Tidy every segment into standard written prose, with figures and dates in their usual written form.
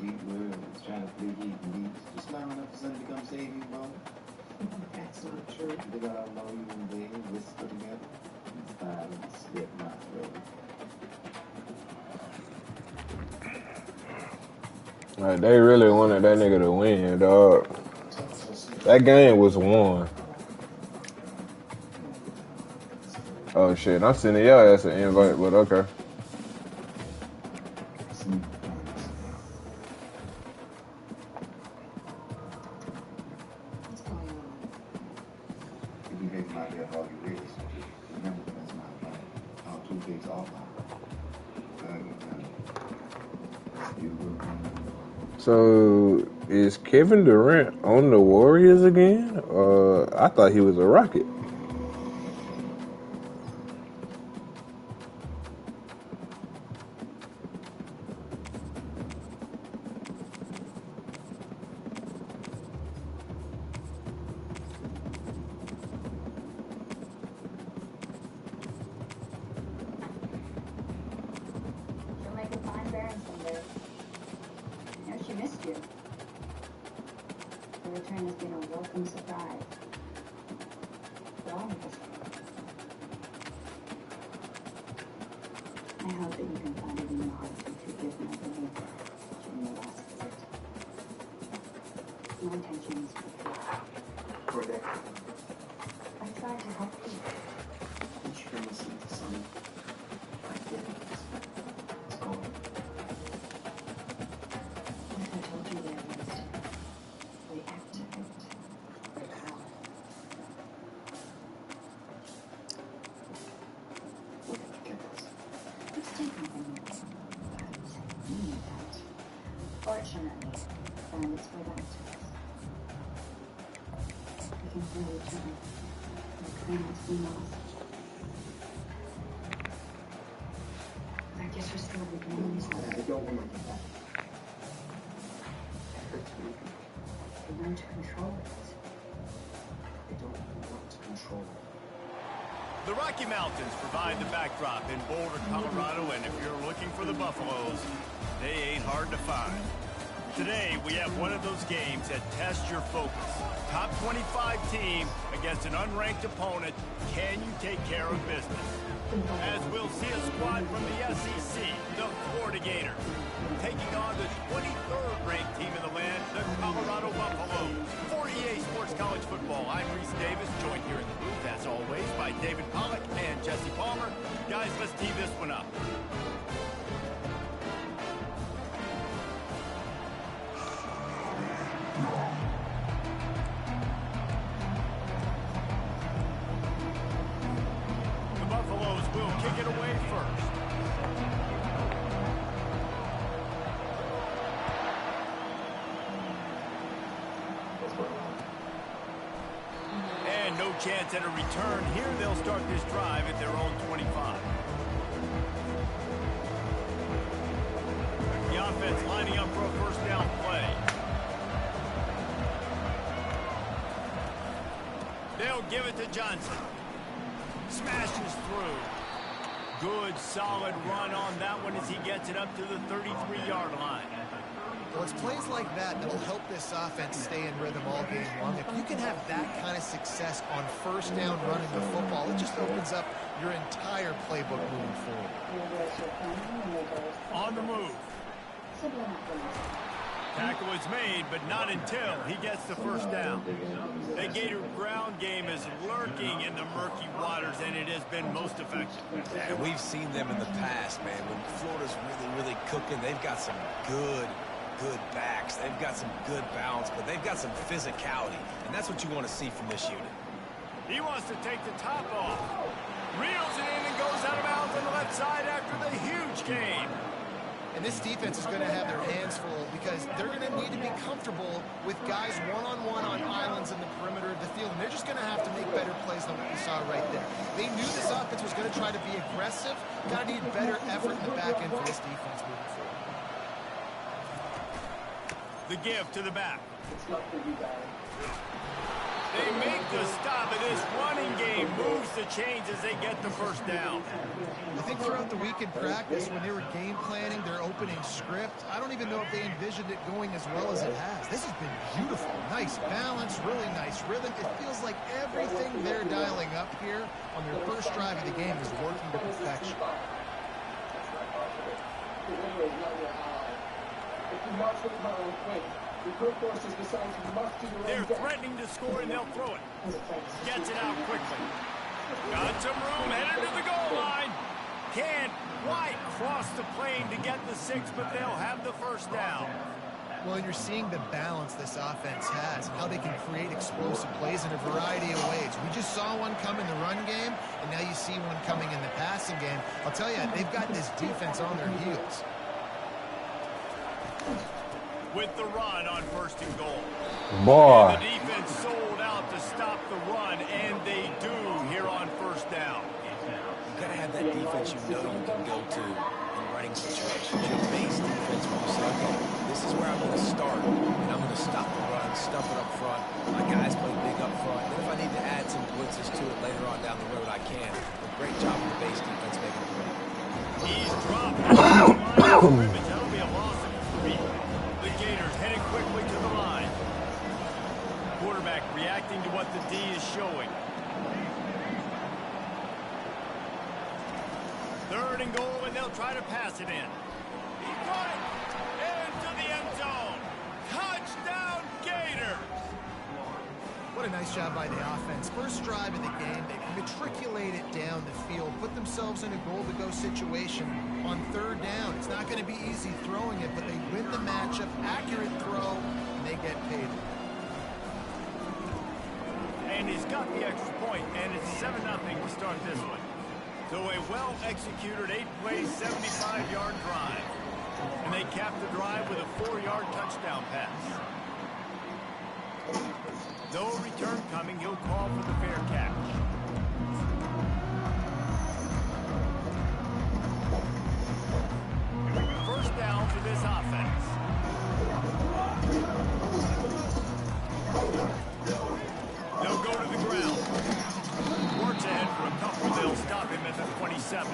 Eat words, trying to play heat and beats. Just loud enough for somebody to come save you, bro. That's not true. They got all know you and they whisper together. Silence, slip my throat. Like, they really wanted that nigga to win, dog. That game was won. Oh shit, I'm sending y'all as an invite, but okay. So is Kevin Durant on the Warriors again? I thought he was a Rocket. The Rocky Mountains provide the backdrop in Boulder, Colorado, and if you're looking for the Buffaloes, they ain't hard to find. Today, we have one of those games that tests your focus. Top 25 team against an unranked opponent. Can you take care of business? As we'll see a squad from the SEC, the Florida Gators, taking on the 23rd ranked team in the land, the Colorado Buffaloes. For EA Sports College Football, I'm Reese Davis, joined here in the booth, as always, by David Pollack and Jesse Palmer. Guys, let's tee this one up. The Buffaloes will kick it away first. And no chance at a return here. They'll start this drive at their own 25. The offense lining up for a first down play. They'll give it to Johnson. Smashes through. Good, solid run on that one as he gets it up to the 33-yard line. Well, it's plays like that that will help this offense stay in rhythm all game long. If you can have that kind of success on first down running the football, it just opens up your entire playbook moving forward. On the move. Tackle is made, but not until he gets the first down. The Gator ground game is lurking in the murky waters, and it has been most effective. And we've seen them in the past, man. When Florida's really cooking, they've got some good backs. They've got some good balance, but they've got some physicality, and that's what you want to see from this unit. He wants to take the top off. Reels it in and goes out of bounds on the left side after the huge gain. And this defense is going to have their hands full because they're going to need to be comfortable with guys one-on-one on islands in the perimeter of the field. And they're just going to have to make better plays than what we saw right there. They knew this offense was going to try to be aggressive. Got to need better effort in the back end for this defense moving forward. The give to the back. They make the stop, and this running game moves the chains as they get the first down. I think throughout the week in practice, when they were game planning their opening script, I don't even know if they envisioned it going as well as it has. This has been beautiful. Nice balance, really nice rhythm. It feels like everything they're dialing up here on their first drive of the game is working to perfection. They're threatening to score, and they'll throw it. Gets it out quickly. Got some room, headed to the goal line. Can't quite cross the plane to get the 6, but they'll have the first down. Well, and you're seeing the balance this offense has, how they can create explosive plays in a variety of ways. We just saw one come in the run game, and now you see one coming in the passing game. I'll tell you, they've got this defense on their heels. With the run on 1st and goal. Boy. And the defense sold out to stop the run, and they do here on 1st down. You got to have that defense you know you can go to in running situations. Your base defense where you say, okay, this is where I'm going to start, and I'm going to stop the run, stuff it up front. My guys play big up front. And if I need to add some blitzes to it later on down the road, I can. But great job of the base defense making the play. He's dropped. That'll be a loss of 3. The Gators heading quickly to the line. Quarterback reacting to what the D is showing. 3rd and goal, and they'll try to pass it in. He got it into the end zone. Touchdown, Gators! What a nice job by the offense. First drive of the game, they matriculated down the field, put themselves in a goal-to-go situation on 3rd down. It's not going to be easy throwing it, but they win the matchup, accurate throw, and they get paid. And he's got the extra point, and it's 7-0 to start this one. So a well-executed 8-play, 75-yard drive. And they cap the drive with a 4-yard touchdown pass. No return coming. He'll call for the fair catch. First down for this offense. They'll go to the ground. Works ahead for a couple. They'll stop him at the 27.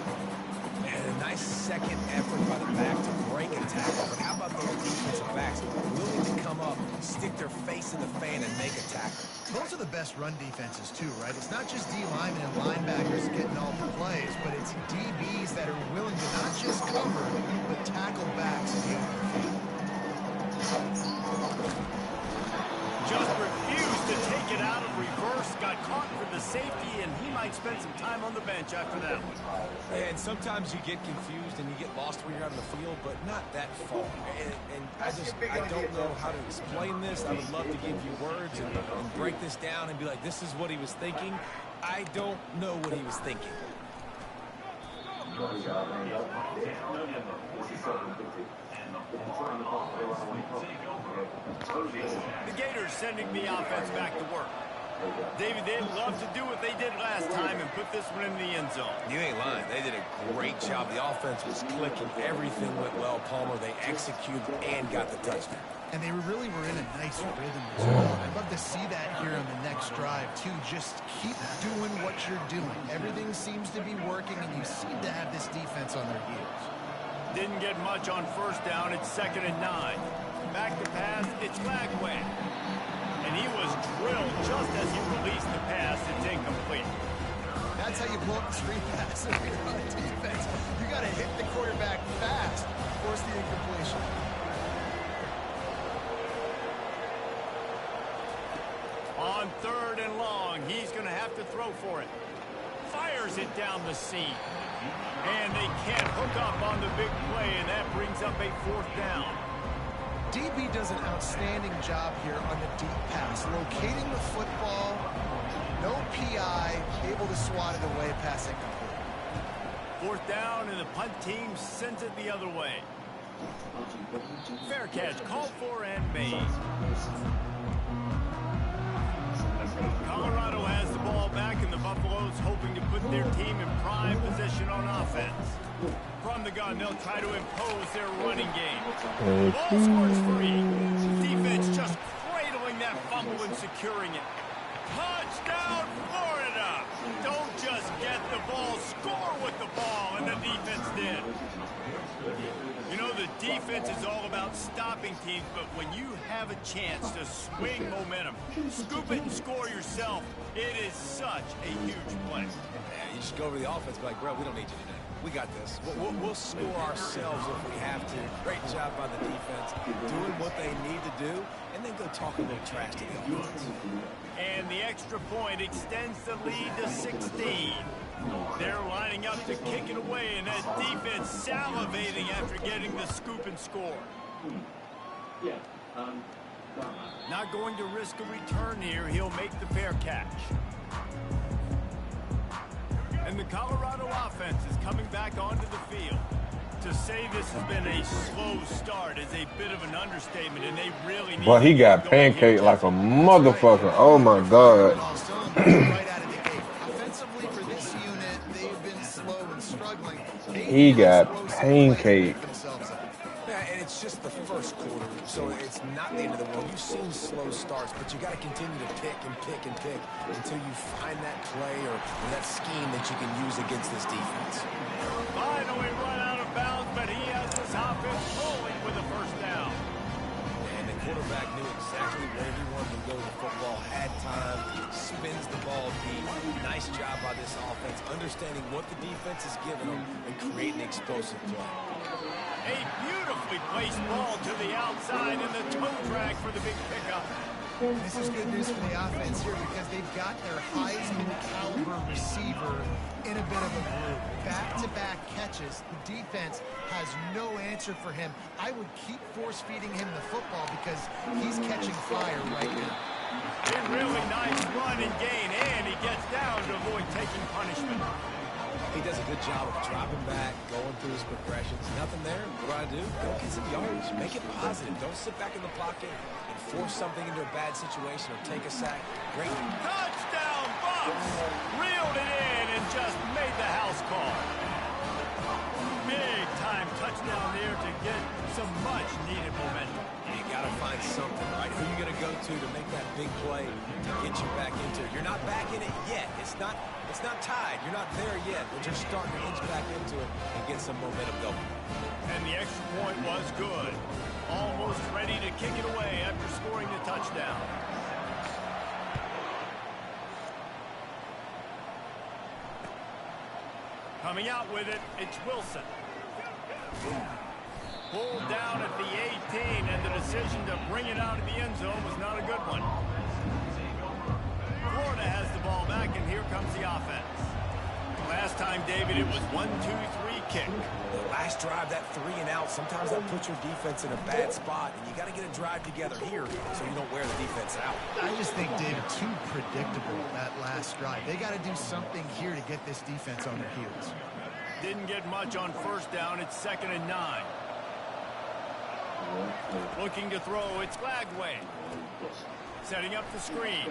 And a nice second effort by the back to break a tackle. But how about those defensive backs willing to come up, stick their face in the fan, and make a tackle? Those are the best run defenses, too, right? It's not just D linemen and linebackers getting all the plays, but it's DBs that are willing to not just cover, but tackle backs in the open field. Just refused to take it out of reverse. Got caught for the safety, and he might spend some time on the bench after that one. Yeah, and sometimes you get confused and you get lost when you're out on the field, but not that far. And I don't know how to explain this. I would love to give you words and break this down and be like, this is what he was thinking. I don't know what he was thinking. The Gators sending the offense back to work. David, they'd love to do what they did last time and put this one in the end zone. You ain't lying. They did a great job. The offense was clicking. Everything went well, Palmer. They executed and got the touchdown. And they really were in a nice rhythm as well. I'd love to see that here on the next drive, too. Just keep doing what you're doing. Everything seems to be working, and you seem to have this defense on their heels. Didn't get much on 1st down. It's 2nd and 9. Back to pass. It's Lagway. And he was drilled just as he released the pass. It's incomplete. That's how you blow up the screen pass if you're on defense. You got to hit the quarterback fast, force the incompletion. On 3rd and long, he's going to have to throw for it. Fires it down the seam. And they can't hook up on the big play, and that brings up a 4th down. DB does an outstanding job here on the deep pass, locating the football, no PI, able to swat it away, pass incomplete. 4th down, and the punt team sends it the other way. Fair catch called for and made. Colorado has the ball back, and the Buffaloes hoping to put their team in prime position on offense. From the gun, they'll try to impose their running game. The ball scores free. Defense just cradling that fumble and securing it. Touchdown, Florida! Don't just get the ball, score with the ball, and the defense did. You know, the defense is all about stopping teams, but when you have a chance to swing momentum, scoop it and score yourself, it is such a huge play. Yeah, you just go over the offense, be like, bro, we don't need you today. We got this. We'll score ourselves if we have to. Great job by the defense, doing what they need to do, and then go talk a little trash to the offense. And the extra point extends the lead to 16. They're lining up to kick it away, and that defense salivating after getting the scoop and score. Not going to risk a return here. He'll make the fair catch. And the Colorado offense is coming back onto the field. To say this has been a slow start is a bit of an understatement, and they really need. Boy, he got pancaked like a motherfucker. Oh my God. Offensively for this unit, they've been slow and struggling. He got pancaked. Yeah, and it's just the first quarter, so it's not the end of the world. You've seen slow starts, but you got to continue to pick and pick and pick until you find that play or that scheme that you can use against this defense. Finally run out of bounds, but he has this offense rolling with a first down. And the quarterback knew exactly where he wanted to go with the football, had time, spins the ball deep. Nice job by this offense, understanding what the defense is giving them and creating explosive play. A beautifully placed ball to the outside and the toe drag for the big pickup. This is good news for the offense here because they've got their Heisman caliber receiver in a bit of a groove. Back-to-back catches. The defense has no answer for him. I would keep force-feeding him the football because he's catching fire right now. A really nice run and gain, and he gets down to avoid taking punishment. He does a good job of dropping back, going through his progressions. Nothing there. What do? Go get some yards. Make it positive. Don't sit back in the pocket and force something into a bad situation or take a sack. Great. Touchdown, Bucks! Reeled it in and just made the house call. Big time touchdown there to get some much needed momentum. You got to find something, right? Who are you going to go to make that big play to get you back into it? You're not back in it yet. It's not tied. You're not there yet, but you're starting to inch back into it and get some momentum going. And the extra point was good. Almost ready to kick it away after scoring the touchdown. Coming out with it, it's Wilson. Pulled down at the 18, and the decision to bring it out of the end zone was not a good one. Florida has the ball back, and here comes the offense. Last time, David, it was 1-2-3 kick. The last drive, that 3 and out, sometimes that puts your defense in a bad spot, and you got to get a drive together here so you don't wear the defense out. I just think, David, too predictable that last drive. They got to do something here to get this defense on their heels. Didn't get much on first down. It's 2nd and 9. Looking to throw, it's Glagway. Setting up the screen.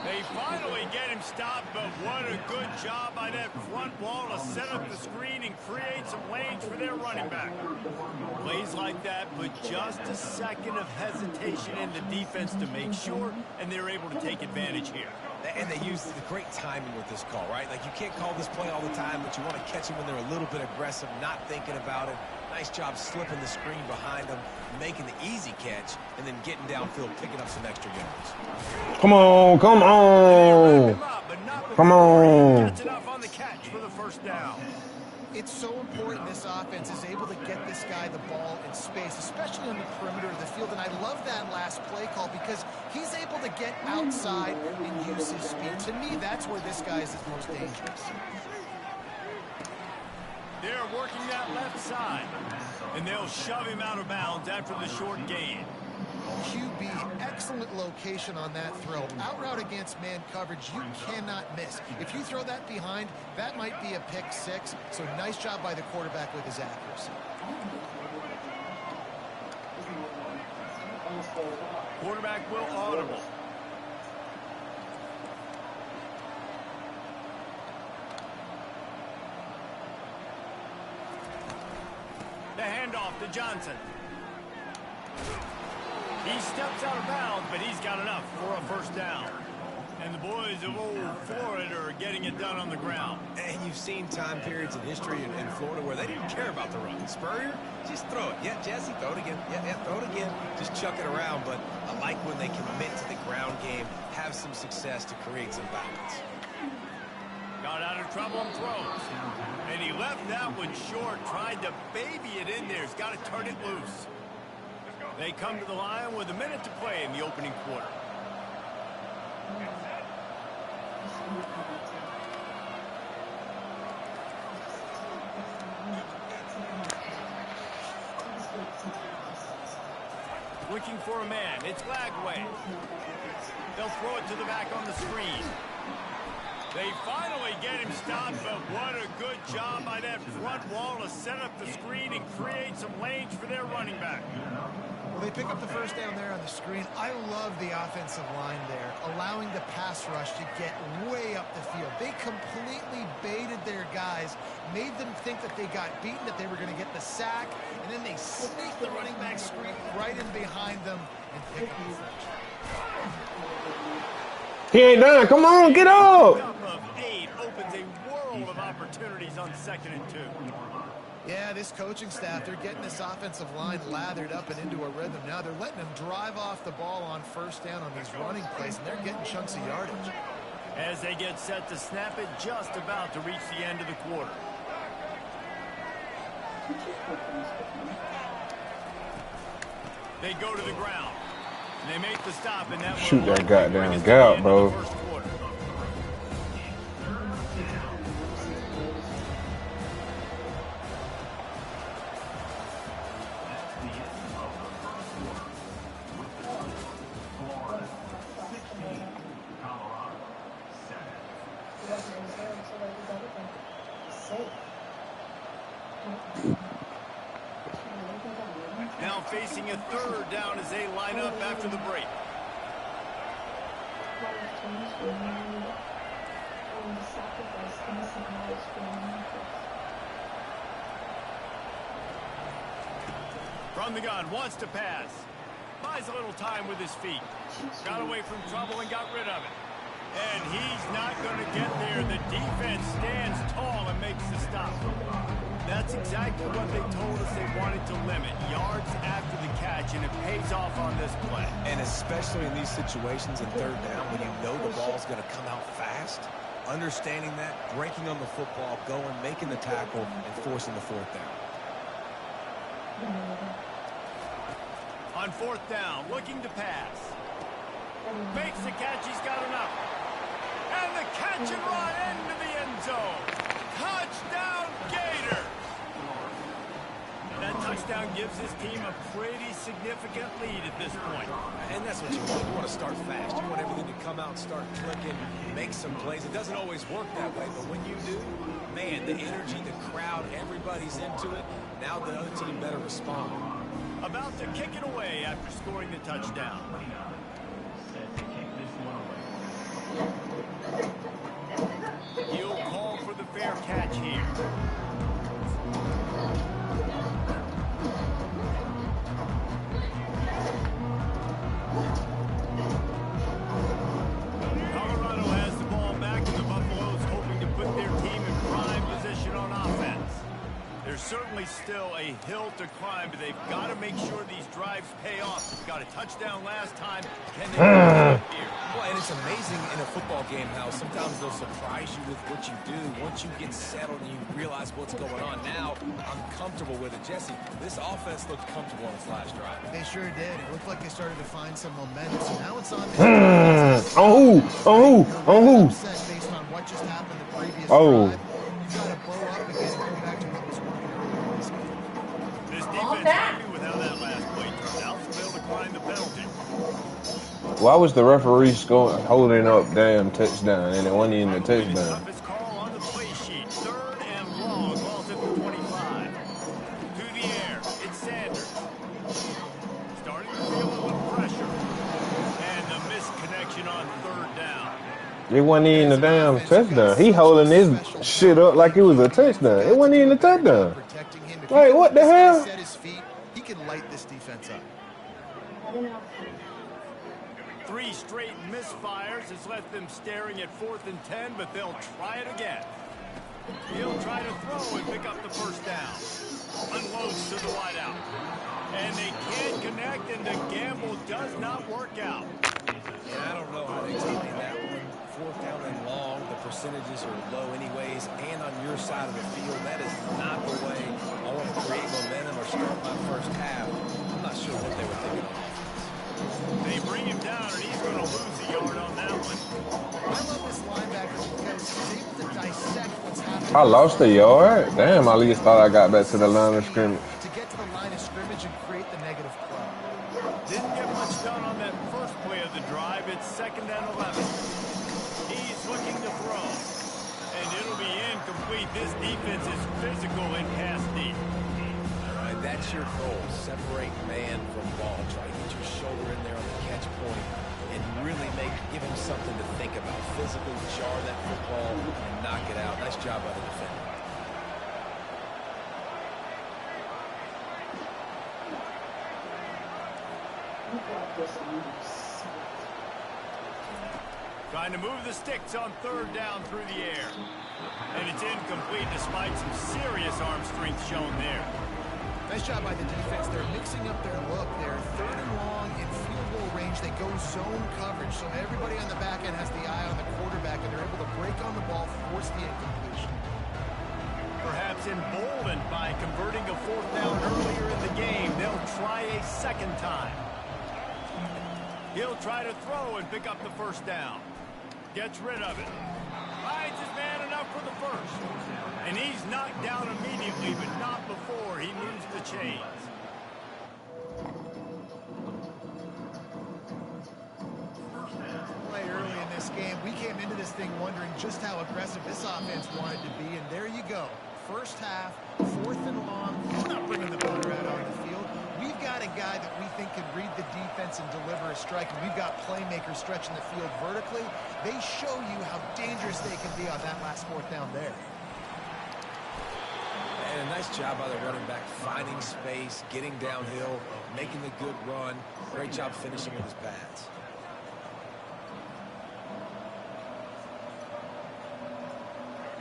They finally get him stopped, but what a good job by that front wall to set up the screen and create some lanes for their running back. Plays like that, but just a second of hesitation in the defense to make sure, and they're able to take advantage here. And they use the great timing with this call, right? Like, you can't call this play all the time, but you want to catch them when they're a little bit aggressive, not thinking about it. Nice job slipping the screen behind them, making the easy catch, and then getting downfield, picking up some extra yards. Come on, come on. Come on. Gets enough on the catch for the first down. It's so important this offense is able to get this guy the ball in space, especially on the perimeter of the field. And I love that last play call because he's able to get outside and use his speed. To me, that's where this guy is his most dangerous. They're working that left side, and they'll shove him out of bounds after the short gain. QB, excellent location on that throw. Out route against man coverage, you cannot miss. If you throw that behind, that might be a pick 6. So nice job by the quarterback with his accuracy. Quarterback will audible. The handoff to Johnson. He steps out of bounds, but he's got enough for a first down. And the boys of old Florida are getting it done on the ground. And you've seen time periods in history in Florida where they didn't care about the run. Spurrier, just throw it. Yeah, Jesse, throw it again. Yeah, throw it again. Just chuck it around. But I like when they commit to the ground game, have some success to create some balance. Got out of trouble and throws. And he left that one short, tried to baby it in there. He's got to turn it loose. They come to the line with a minute to play in the opening quarter. Looking for a man. It's Lagway. They'll throw it to the back on the screen. They finally get him stopped, but what a good job by that front wall to set up the screen and create some lanes for their running back. Well, they pick up the first down there on the screen. I love the offensive line there, allowing the pass rush to get way up the field. They completely baited their guys, made them think that they got beaten, that they were going to get the sack, and then they sneak the running back screen right in behind them and pick up the first. He ain't done. Come on, get up. Of 8 opens a world of opportunities on 2nd and 2. Yeah, this coaching staff, they're getting this offensive line lathered up and into a rhythm. Now they're letting them drive off the ball on first down on these running plays, and they're getting chunks of yardage. As they get set to snap it, just about to reach the end of the quarter. They go to the ground. And they make the stop in that one. Shoot that goddamn gap, bro. Now facing a 3rd down as they line up after the break. From the gun, wants to pass. Buys a little time with his feet. Got away from trouble and got rid of it. And he's not going to get there. The defense stands tall and makes the stop. That's exactly what they told us they wanted to limit. Yards after the catch, and it pays off on this play. And especially in these situations in 3rd down when you know the ball's going to come out fast, understanding that, breaking on the football, going, making the tackle, and forcing the 4th down. On 4th down, looking to pass. Makes the catch, he's got enough. And the catch and run into the end zone. Touchdown, Gator! That touchdown gives his team a pretty significant lead at this point. And that's what you want. You want to start fast. You want everything to come out, start clicking, make some plays. It doesn't always work that way, but when you do, man, the energy, the crowd, everybody's into it. Now the other team better respond. About to kick it away after scoring the touchdown. He'll call for the fair catch here. Colorado has the ball back, and the Buffaloes hoping to put their team in prime position on offense. There's certainly still a hill to climb, but they've got to make sure these drives pay off. They've got a touchdown last time. Can they do it here? Well, and it's amazing in a football game how sometimes they'll surprise you with what you do. Once you get settled and you realize what's going on, now I'm comfortable with it. Jesse, this offense looked comfortable on its last drive. They sure did. It looked like they started to find some momentum. So now it's on. On who? Based on what just happened the previous Oh. drive, you've got to blow up again and go back to what was working earlier this game. This defense happy with how that last play turned out, so they'll decline the penalty. Why was the referee holding up damn touchdown and it wasn't even a Probably the touchdown? toughest call on the play sheet. 3rd and long. Ball's at the 25. To the air. It's Sanders. Starting to feel a little pressure. And the misconnection on 3rd down. It wasn't even a damn touchdown. He holding his shit up like it was a touchdown. It wasn't even a touchdown. Protecting him. If Like, he can what the get this guy hell? Set his feet, he can light this defense up. Three straight misfires has left them staring at 4th and 10, but they'll try it again. He'll try to throw and pick up the first down. Unloads to the wideout. And they can't connect, and the gamble does not work out. Yeah, I don't know how they explain that one. 4th down and long, the percentages are low anyways, and on your side of the field, that is not the way I want to create momentum or start my first half. I'm not sure what they were thinking on offense. They bring him down, and he's going to lose a yard on that one. I love this linebacker because he's able to dissect what's happening. I lost a yard. Damn, I at least thought I got back to the line of scrimmage. To get to the line of scrimmage and create the negative play. Didn't get much done on that first play of the drive. It's 2nd and 11. He's looking to throw. And it'll be incomplete. This defense is physical in pass deep. All right, that's your goal. Separate man from ball. Try to get your shoulder in there on the catch point and really give him something to think about. Physically jar that football and knock it out. Nice job by the defender. Trying to move the sticks on 3rd down through the air. And it's incomplete despite some serious arm strength shown there. Nice job by the defense. They're mixing up their look. They're 3rd and long in field goal range. They go zone coverage. So everybody on the back end has the eye on the quarterback, and they're able to break on the ball, force the incompletion. Perhaps emboldened by converting a 4th down earlier in the game, they'll try a 2nd time. He'll try to throw and pick up the first down. Gets rid of it. Finds his man enough for the first. And he's knocked down immediately, but not before he moves the chains. Right early in this game, we came into this thing wondering just how aggressive this offense wanted to be, and there you go. First half, 4th and long. We're not bringing the punter out on the field. We've got a guy that we think can read the defense and deliver a strike, and we've got playmakers stretching the field vertically. They show you how dangerous they can be on that last 4th down there. And a nice job by the running back, finding space, getting downhill, making a good run. Great job finishing with his pads.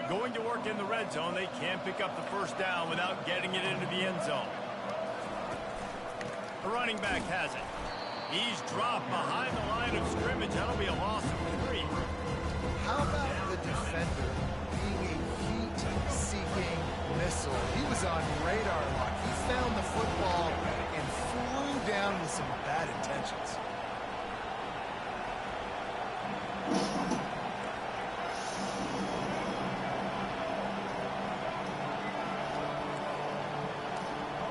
Going to work in the red zone, they can't pick up the first down without getting it into the end zone. The running back has it. He's dropped behind the line of scrimmage. That'll be a loss of 3. How about the defender being a heat-seeking missile? He was on radar lock. He found the football and flew down with some bad intentions.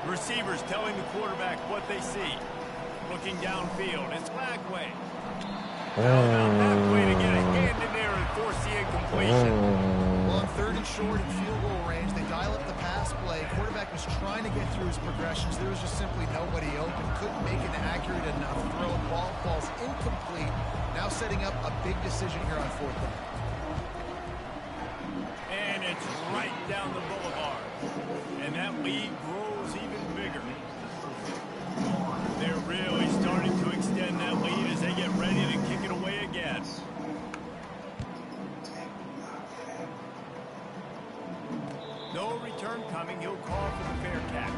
Receivers telling the quarterback what they see. Looking downfield. It's Lagway. About halfway to get a hand in there and force the incompletion. Well, on 3rd and short in field goal range, they dial up the pass play. Quarterback was trying to get through his progressions. There was just simply nobody open. Couldn't make an accurate enough throw. Ball falls incomplete. Now setting up a big decision here on 4th down. And it's right down the boulevard. And that lead grows even bigger. They're really starting to extend that lead as they get ready to kick it away again. No return coming. He'll call for the fair catch.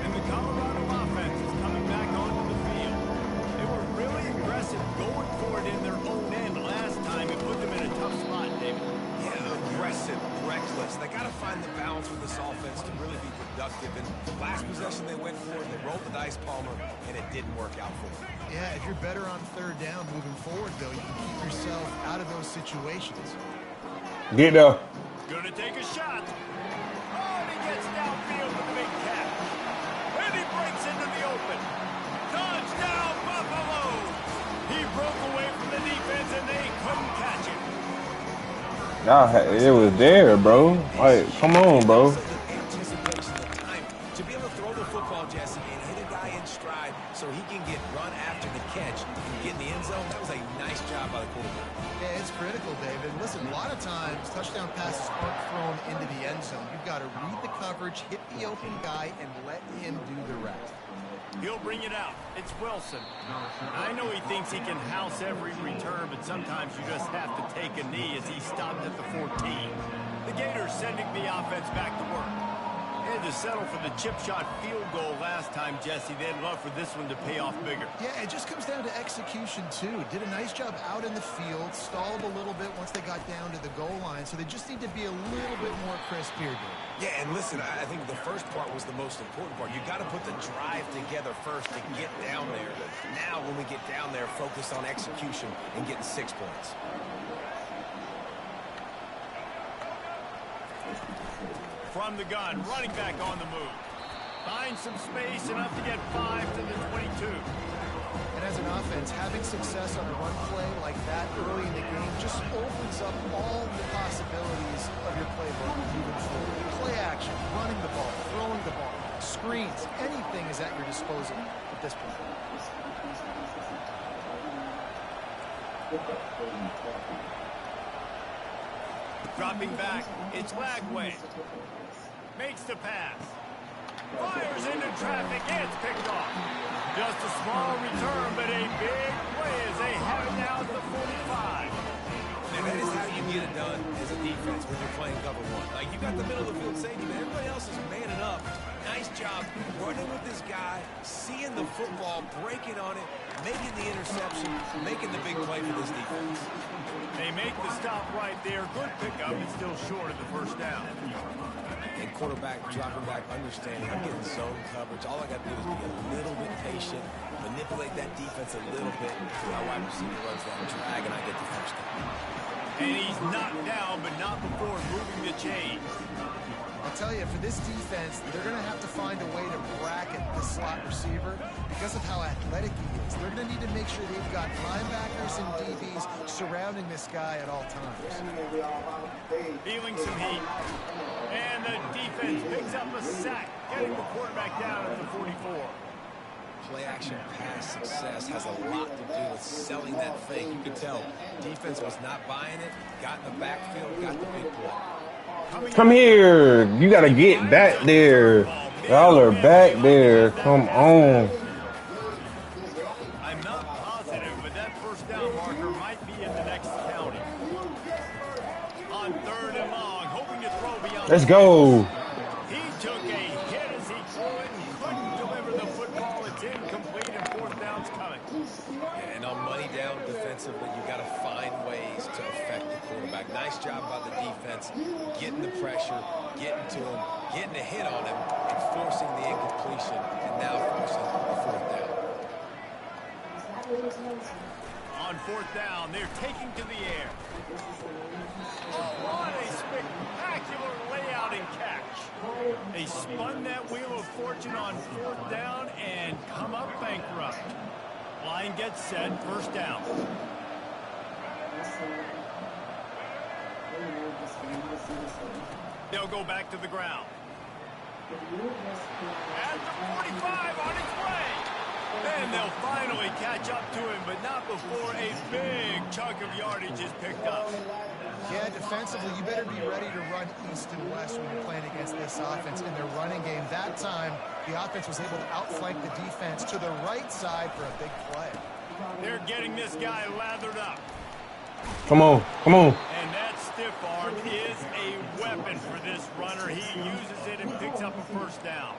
And the Colorado offense is coming back onto the field. They were really aggressive going for it in their own end last time. It put them in a tough spot, David. Yeah, aggressive, reckless. They got to find the balance with this offense to really be productive. And last possession they went for it, they rolled the dice, Palmer, and it didn't work out for them. Yeah, if you're better on 3rd down moving forward, though, you can keep yourself out of those situations. Get there. Gonna take a shot. Oh, and he gets downfield with a big catch. And he breaks into the open. Touchdown, Buffalo! He broke away from the defense, and they couldn't catch him. It was there, bro. Like, come on, bro. Anticipation of time to be able to throw the football, Jesse, and hit a guy in stride so he can get run after the catch and get in the end zone. That was a nice job by the quarterback. Yeah, it's critical, David. Listen, a lot of times touchdown passes aren't thrown into the end end zone, you've got to read the coverage, hit the open guy, and let him do the rest. He'll bring it out. It's Wilson. I know he thinks he can house every return, but sometimes you just have to take a knee as he stopped at the 14. The Gators sending the offense back to work. Had to settle for the chip shot field goal last time, Jesse. They'd love for this one to pay off bigger. Yeah, it just comes down to execution, too. Did a nice job out in the field, stalled a little bit once they got down to the goal line, so they just need to be a little bit more crisp here, dude. Yeah, and listen, I think the first part was the most important part. You got to put the drive together first to get down there. Now, when we get down there, focus on execution and getting 6 points. From the gun, running back on the move. Finds some space, enough to get 5 to the 22. And as an offense, having success on a run play like that early in the game just opens up all the possibilities of your playbook moving forward. Play action, running the ball, throwing the ball, screens, anything is at your disposal at this point. Dropping back, it's Lagway. Makes the pass. Fires into traffic, it's picked off. Just a small return, but a big play as they have it now at the 45. And that is how you get it done as a defense when you're playing cover one. Like, you got the middle of the field safety, but everybody else is manning up. Nice job running with this guy, seeing the football, breaking on it, making the interception, making the big play for this defense. They make the stop right there. Good pickup, but still short of the first down. And quarterback dropping back, understanding I'm getting zone coverage. All I got to do is be a little bit patient, manipulate that defense a little bit. My wide receiver runs that drag, and I get the first down. And he's knocked down, but not before moving the chains. I'll tell you, for this defense, they're going to have to find a way to bracket this slot receiver because of how athletic he is. They're going to need to make sure they've got linebackers and DBs surrounding this guy at all times. Feeling some heat. And the defense picks up a sack, getting the quarterback down at the 44. Play-action pass success has a lot to do with selling that fake. You can tell defense was not buying it, got in the backfield, got the big play. Come here. You got to get back there. Y'all are back there. Come on. I'm not positive, but that first down marker might be in the next county. On 3rd and long, hoping to throw beyond. Let's go. He took a hit as he threw it and couldn't deliver the football. It's incomplete and 4th down's coming. And on money down defensively, you got to find ways to affect the quarterback. Nice job by the defense, getting the pressure, getting to him, getting a hit on him, and forcing the incompletion, and now forcing the 4th down. On 4th down, they're taking to the air. Oh, what a spectacular layout and catch. They spun that wheel of fortune on 4th down and come up bankrupt. Line gets set, 1st down. They'll go back to the ground. At the 45 on its way. Then they'll finally catch up to him, but not before a big chunk of yardage is picked up. Yeah, defensively, you better be ready to run east and west when you're playing against this offense in their running game. That time, the offense was able to outflank the defense to the right side for a big play. They're getting this guy lathered up. Come on. Come on. And that stiff arm is a weapon for this runner. He uses it and picks up a 1st down.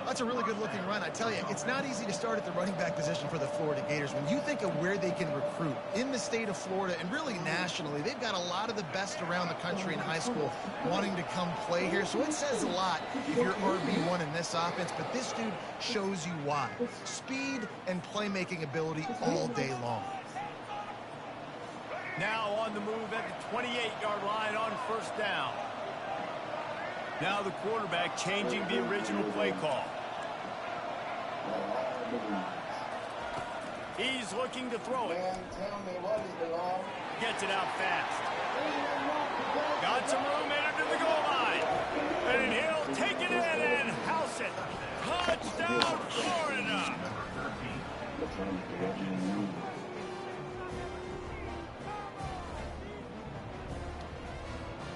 That's a really good-looking run. I tell you, it's not easy to start at the running back position for the Florida Gators. When you think of where they can recruit in the state of Florida and really nationally, they've got a lot of the best around the country in high school wanting to come play here. So it says a lot if you're RB1 in this offense, but this dude shows you why. Speed and playmaking ability all day long. Now on the move at the 28-yard line on 1st down. Now the quarterback changing the original play call. He's looking to throw it. Gets it out fast. Got some room headed to the goal line. And he'll take it in and house it. Touchdown, Florida.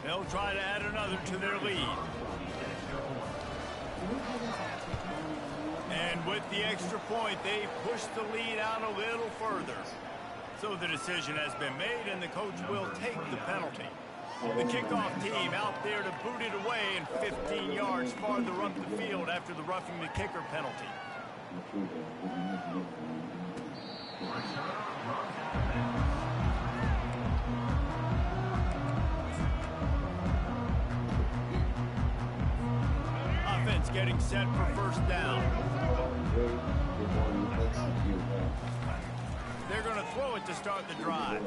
They'll try to add another to their lead. And with the extra point, they push the lead out a little further. So the decision has been made, and the coach will take the penalty. The kickoff team out there to boot it away and 15 yards farther up the field after the roughing the kicker penalty. Offense getting set for first down. They're going to throw it to start the drive.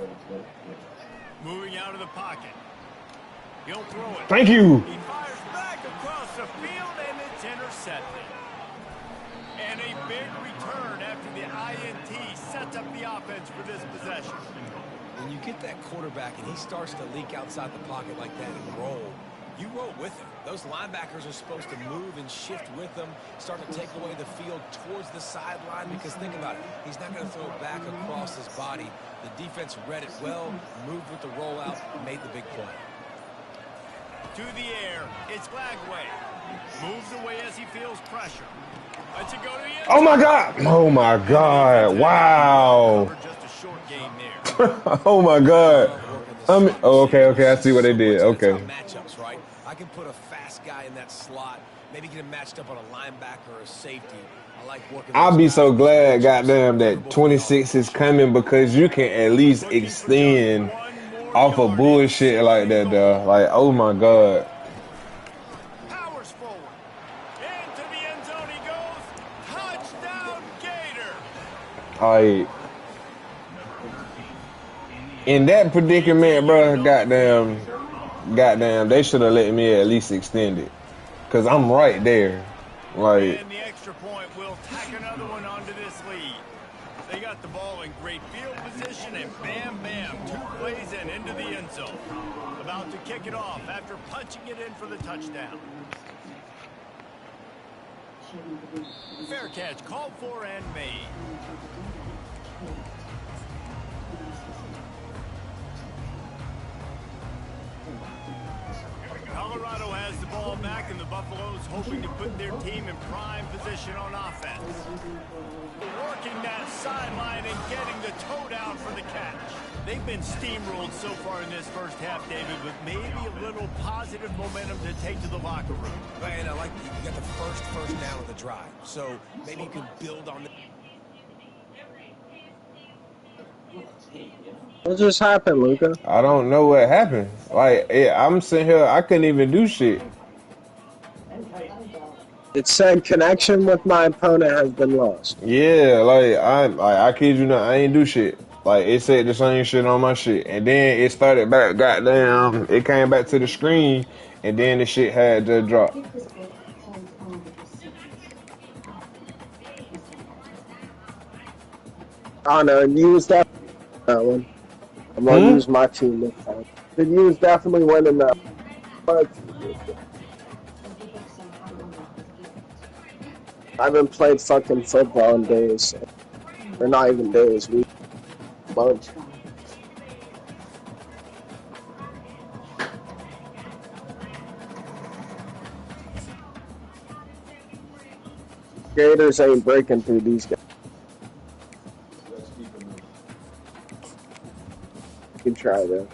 Moving out of the pocket. He'll throw it. Thank you. He fires back across the field, and it's intercepted. And a big return after the INT sets up the offense for this possession. When you get that quarterback and he starts to leak outside the pocket like that and roll, you roll with him. Those linebackers are supposed to move and shift with them, start to take away the field towards the sideline, because think about it. He's not going to throw it back across his body. The defense read it well, moved with the rollout, made the big play. To the air, it's Glagway. Moves away as he feels pressure. Lets it go to the end. Oh my God. Oh my God. Wow. Just a short game there. Oh my God. Oh, okay. I see what they did. Okay. Matchups, right? I can put a fast guy in that slot, maybe get him matched up on a linebacker or a safety. I like working. I'll be so glad, goddamn, that 26 is coming, because you can at least extend off of bullshit like that, though. Like, oh my God. Powers forward. Into the end zone he goes. Touchdown, Gator. Like, in that predicament, bro, goddamn, they should have let me at least extend it, because I'm right there. Like, And the extra point will tack another one onto this lead. They got the ball in great field position, and bam, bam, 2 plays and into the end zone. About to kick it off after punching it in for the touchdown. Fair catch called for and made. Colorado has the ball back, and the Buffaloes hoping to put their team in prime position on offense. Working that sideline and getting the toe down for the catch. They've been steamrolled so far in this first half, David, with maybe a little positive momentum to take to the locker room. And I like that you got the first down of the drive, so maybe you can build on the. What just happened, Luca? I don't know what happened. Like, I'm sitting here, I couldn't even do shit. It said connection with my opponent has been lost. Yeah, I kid you not, I ain't do shit. Like, it said the same shit on my shit, and then it started back. Goddamn, it came back to the screen, and then the shit had to drop. Oh no, you was that one. I'm gonna use my team this time. The U's definitely winning that. I haven't played fucking football in days. Or not even days, weeks, months. Gators ain't breaking through these guys. You can try that.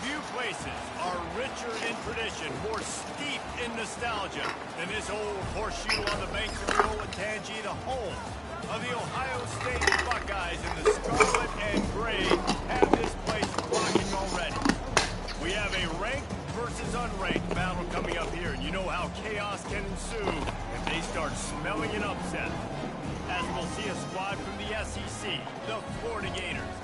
Few places are richer in tradition, more steep in nostalgia than this old horseshoe on the banks of the Olentangy, the home of the Ohio State Buckeyes, and the scarlet and gray have this place rocking already. We have a ranked versus unranked battle coming up here, and you know how chaos can ensue if they start smelling an upset. As we'll see a squad from the SEC, the Florida Gators,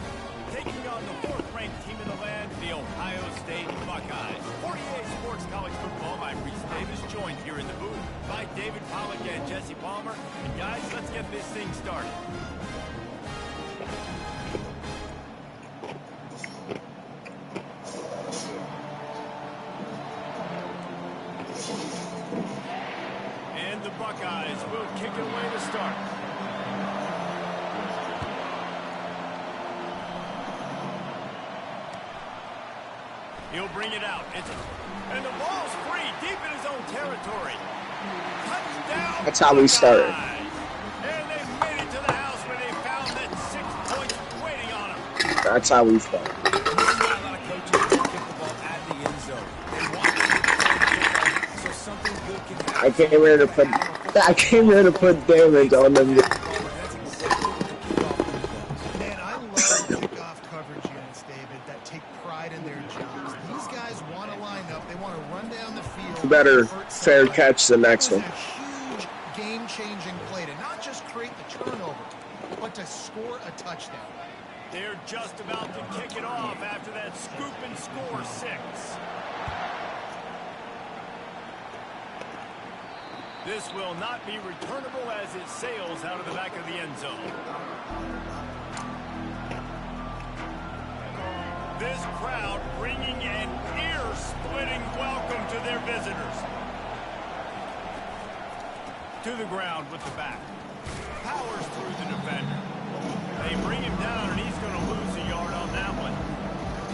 taking on the 4th-ranked team in the land, the Ohio State Buckeyes. 48 Sports College Football, I'm Reese Davis, joined here in the booth by David Pollack and Jesse Palmer. And guys, let's get this thing started. Buckeyes will kick it away to start. He'll bring it out. And the ball's free, deep in his own territory. Touchdown. That's how we started. And they made it to the house where they found that 6 points waiting on them. That's how we started. This is why a lot of coaches kick the ball at the end zone. They want to so something good can happen. I came here to put damage on them. That's exactly what the kickoff does. Man, I love kickoff coverage units, David, that take pride in their jobs. These guys want to line up. They want to run down the field. Better fair catch the next one. It was a huge game-changing play to not just create the turnover, but to score a touchdown. They're just about to kick it off after that scoop and score 6. This will not be returnable as it sails out of the back of the end zone. This crowd bringing an ear-splitting welcome to their visitors. To the ground with the back. Powers through the defender. They bring him down, and he's going to lose a yard on that one.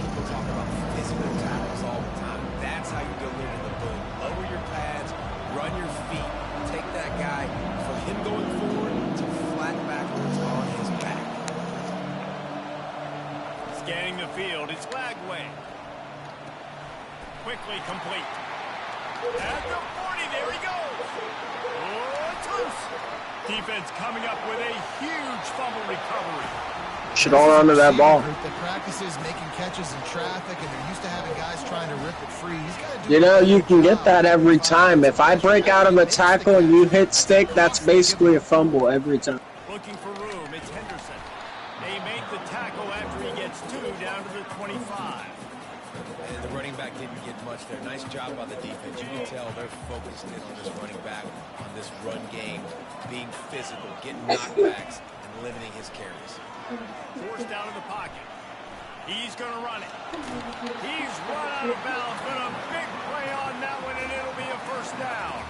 People talk about physical tackles all the time. That's how you deliver the boom. Lower your pads, run your feet, take that guy from him going forward to flat backwards on his back. Scanning the field, it's Lagway. Quickly complete. At the 40, there he goes. Oh, it's loose. Defense coming up with a huge fumble recovery. Should all run to that ball. The practices making catches in traffic, and they're used to having guys trying to rip it free. He's got to do You know, you can get that every time. If I break out of a tackle and you hit stick, that's basically a fumble every time. Looking for room, it's Henderson. They make the tackle after he gets 2 down to the 25. And the running back didn't get much there. Nice job by the defense. You can tell they're focused in on this running back, on this run game, being physical, getting knockbacks, and limiting his carries. Forced out of the pocket. He's going to run it. He's run out of bounds, but a big play on that one, and it'll be a first down.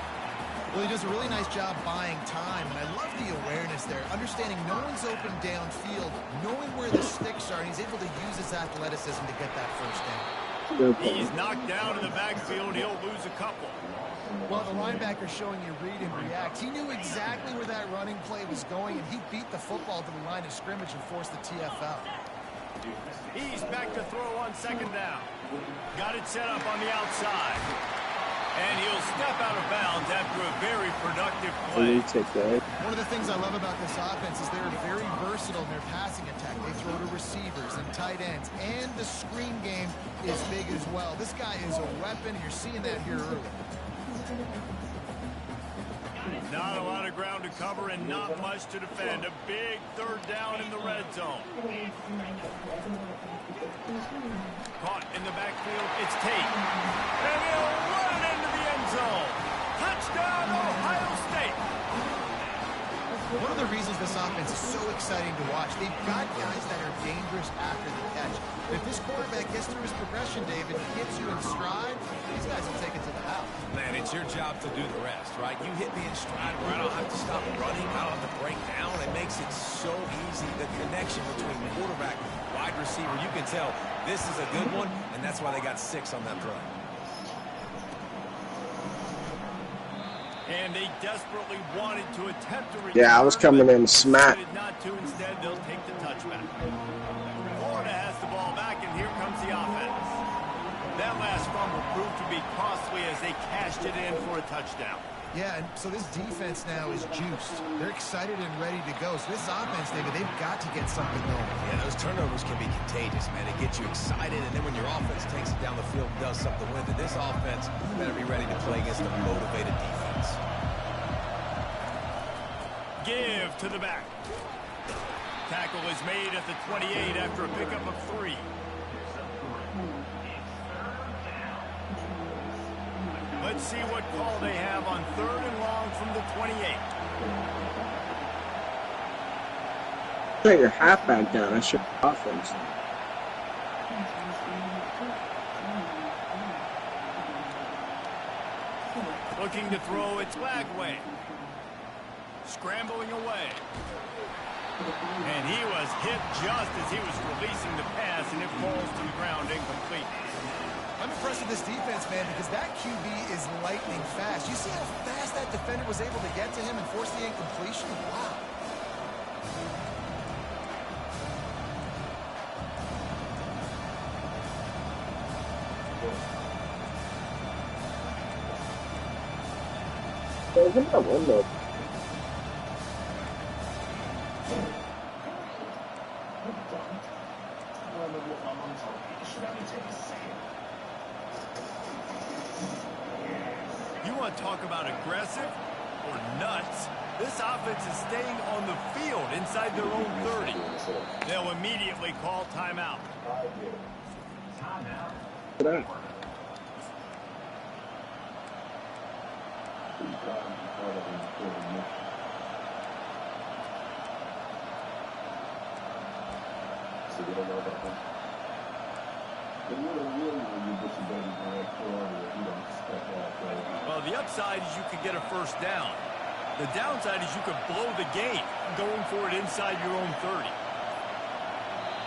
Well, he does a really nice job buying time, and I love the awareness there, understanding no one's open downfield, knowing where the sticks are, and he's able to use his athleticism to get that first down. He's knocked down in the backfield. He'll lose a couple. Well, the linebacker showing you read and react. He knew exactly where that running play was going, and he beat the football to the line of scrimmage and forced the TFL. He's back to throw on second down. Got it set up on the outside. And he'll step out of bounds after a very productive play. One of the things I love about this offense is they're very versatile in their passing attack. They throw to receivers and tight ends, and the screen game is big as well. This guy is a weapon, and you're seeing that here early. Not a lot of ground to cover and not much to defend. A big third down in the red zone. Caught in the backfield, it's Tate. And he'll run it into the end zone. Touchdown, Ohio State. One of the reasons this offense is so exciting to watch, they've got guys that are dangerous after the catch. If this quarterback gets through his progression, David, gets you in stride, these guys will take it to the house. Man, it's your job to do the rest, right? You hit me in stride where I don't have to stop running, I don't have to break down. It makes it so easy, the connection between quarterback and wide receiver. You can tell this is a good one, and that's why they got 6 on that run. And they desperately wanted to attempt to return. Yeah, I was coming in smack. Not to. Instead, they'll take the touchback. Florida has the ball back, and here comes the offense. That last fumble proved to be costly as they cashed it in for a touchdown. Yeah, and so this defense now is juiced. They're excited and ready to go. So this offense, David, they've got to get something going. Yeah, those turnovers can be contagious, man. It gets you excited, and then when your offense takes it down the field and does something with it, this offense better be ready to play against a motivated defense. Give to the back. Tackle is made at the 28 after a pickup of 3. Let's see what call they have on 3rd and long from the 28. Put your halfback down. That's your offense. Looking to throw, it's Lagway. scrambling away. And he was hit just as he was releasing the pass, and it falls to the ground incomplete. I'm impressed with this defense, man, because that QB is lightning fast. You see how fast that defender was able to get to him and force the incompletion? Wow. Isn't that window? You want to talk about aggressive or nuts? This offense is staying on the field inside their own 30. They'll immediately call timeout. Well, the upside is you could get a first down. The downside is you could blow the game going for it inside your own 30.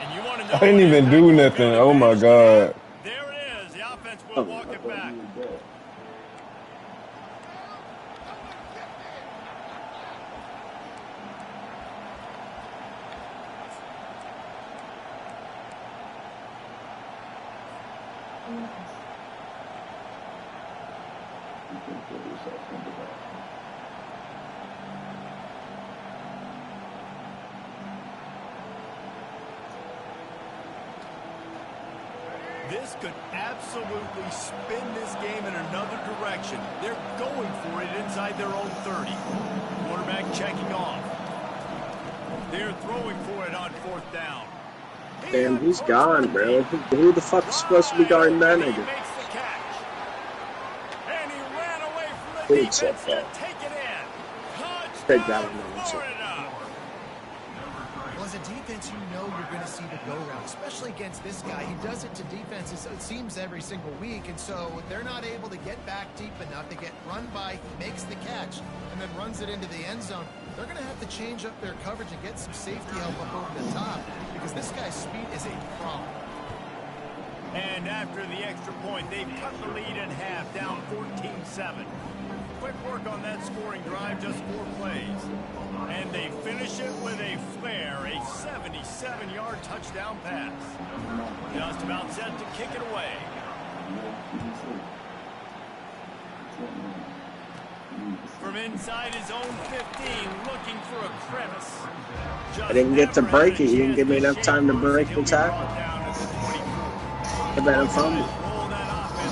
And you want to know I didn't even do nothing. Oh my God. There it is. The offense will walk it back. This could absolutely spin this game in another direction. They're going for it inside their own 30. Quarterback checking off. They're throwing for it on fourth down. Damn, he's gone, bro. Who the fuck is supposed to be guarding that nigga? He makes the catch. And he ran away from the defense to take it in. Take that Touchdown, one. Florida. Well, as a defense, you know you're going to see the go-route, especially against this guy. He does it to defenses, it seems, every single week, and so they're not able to get back deep enough. They get run by, he makes the catch, and then runs it into the end zone. They're going to have to change up their coverage and get some safety help up over the top because this guy's speed is a problem. And after the extra point, they've cut the lead in half, down 14-7. Quick work on that scoring drive, just 4 plays. And they finish it with a flair, a 77-yard touchdown pass. Just about set to kick it away. From inside his own 15, looking for a crevice. I didn't get to break it. You didn't give me enough time to break the tackle. But then I fumbled.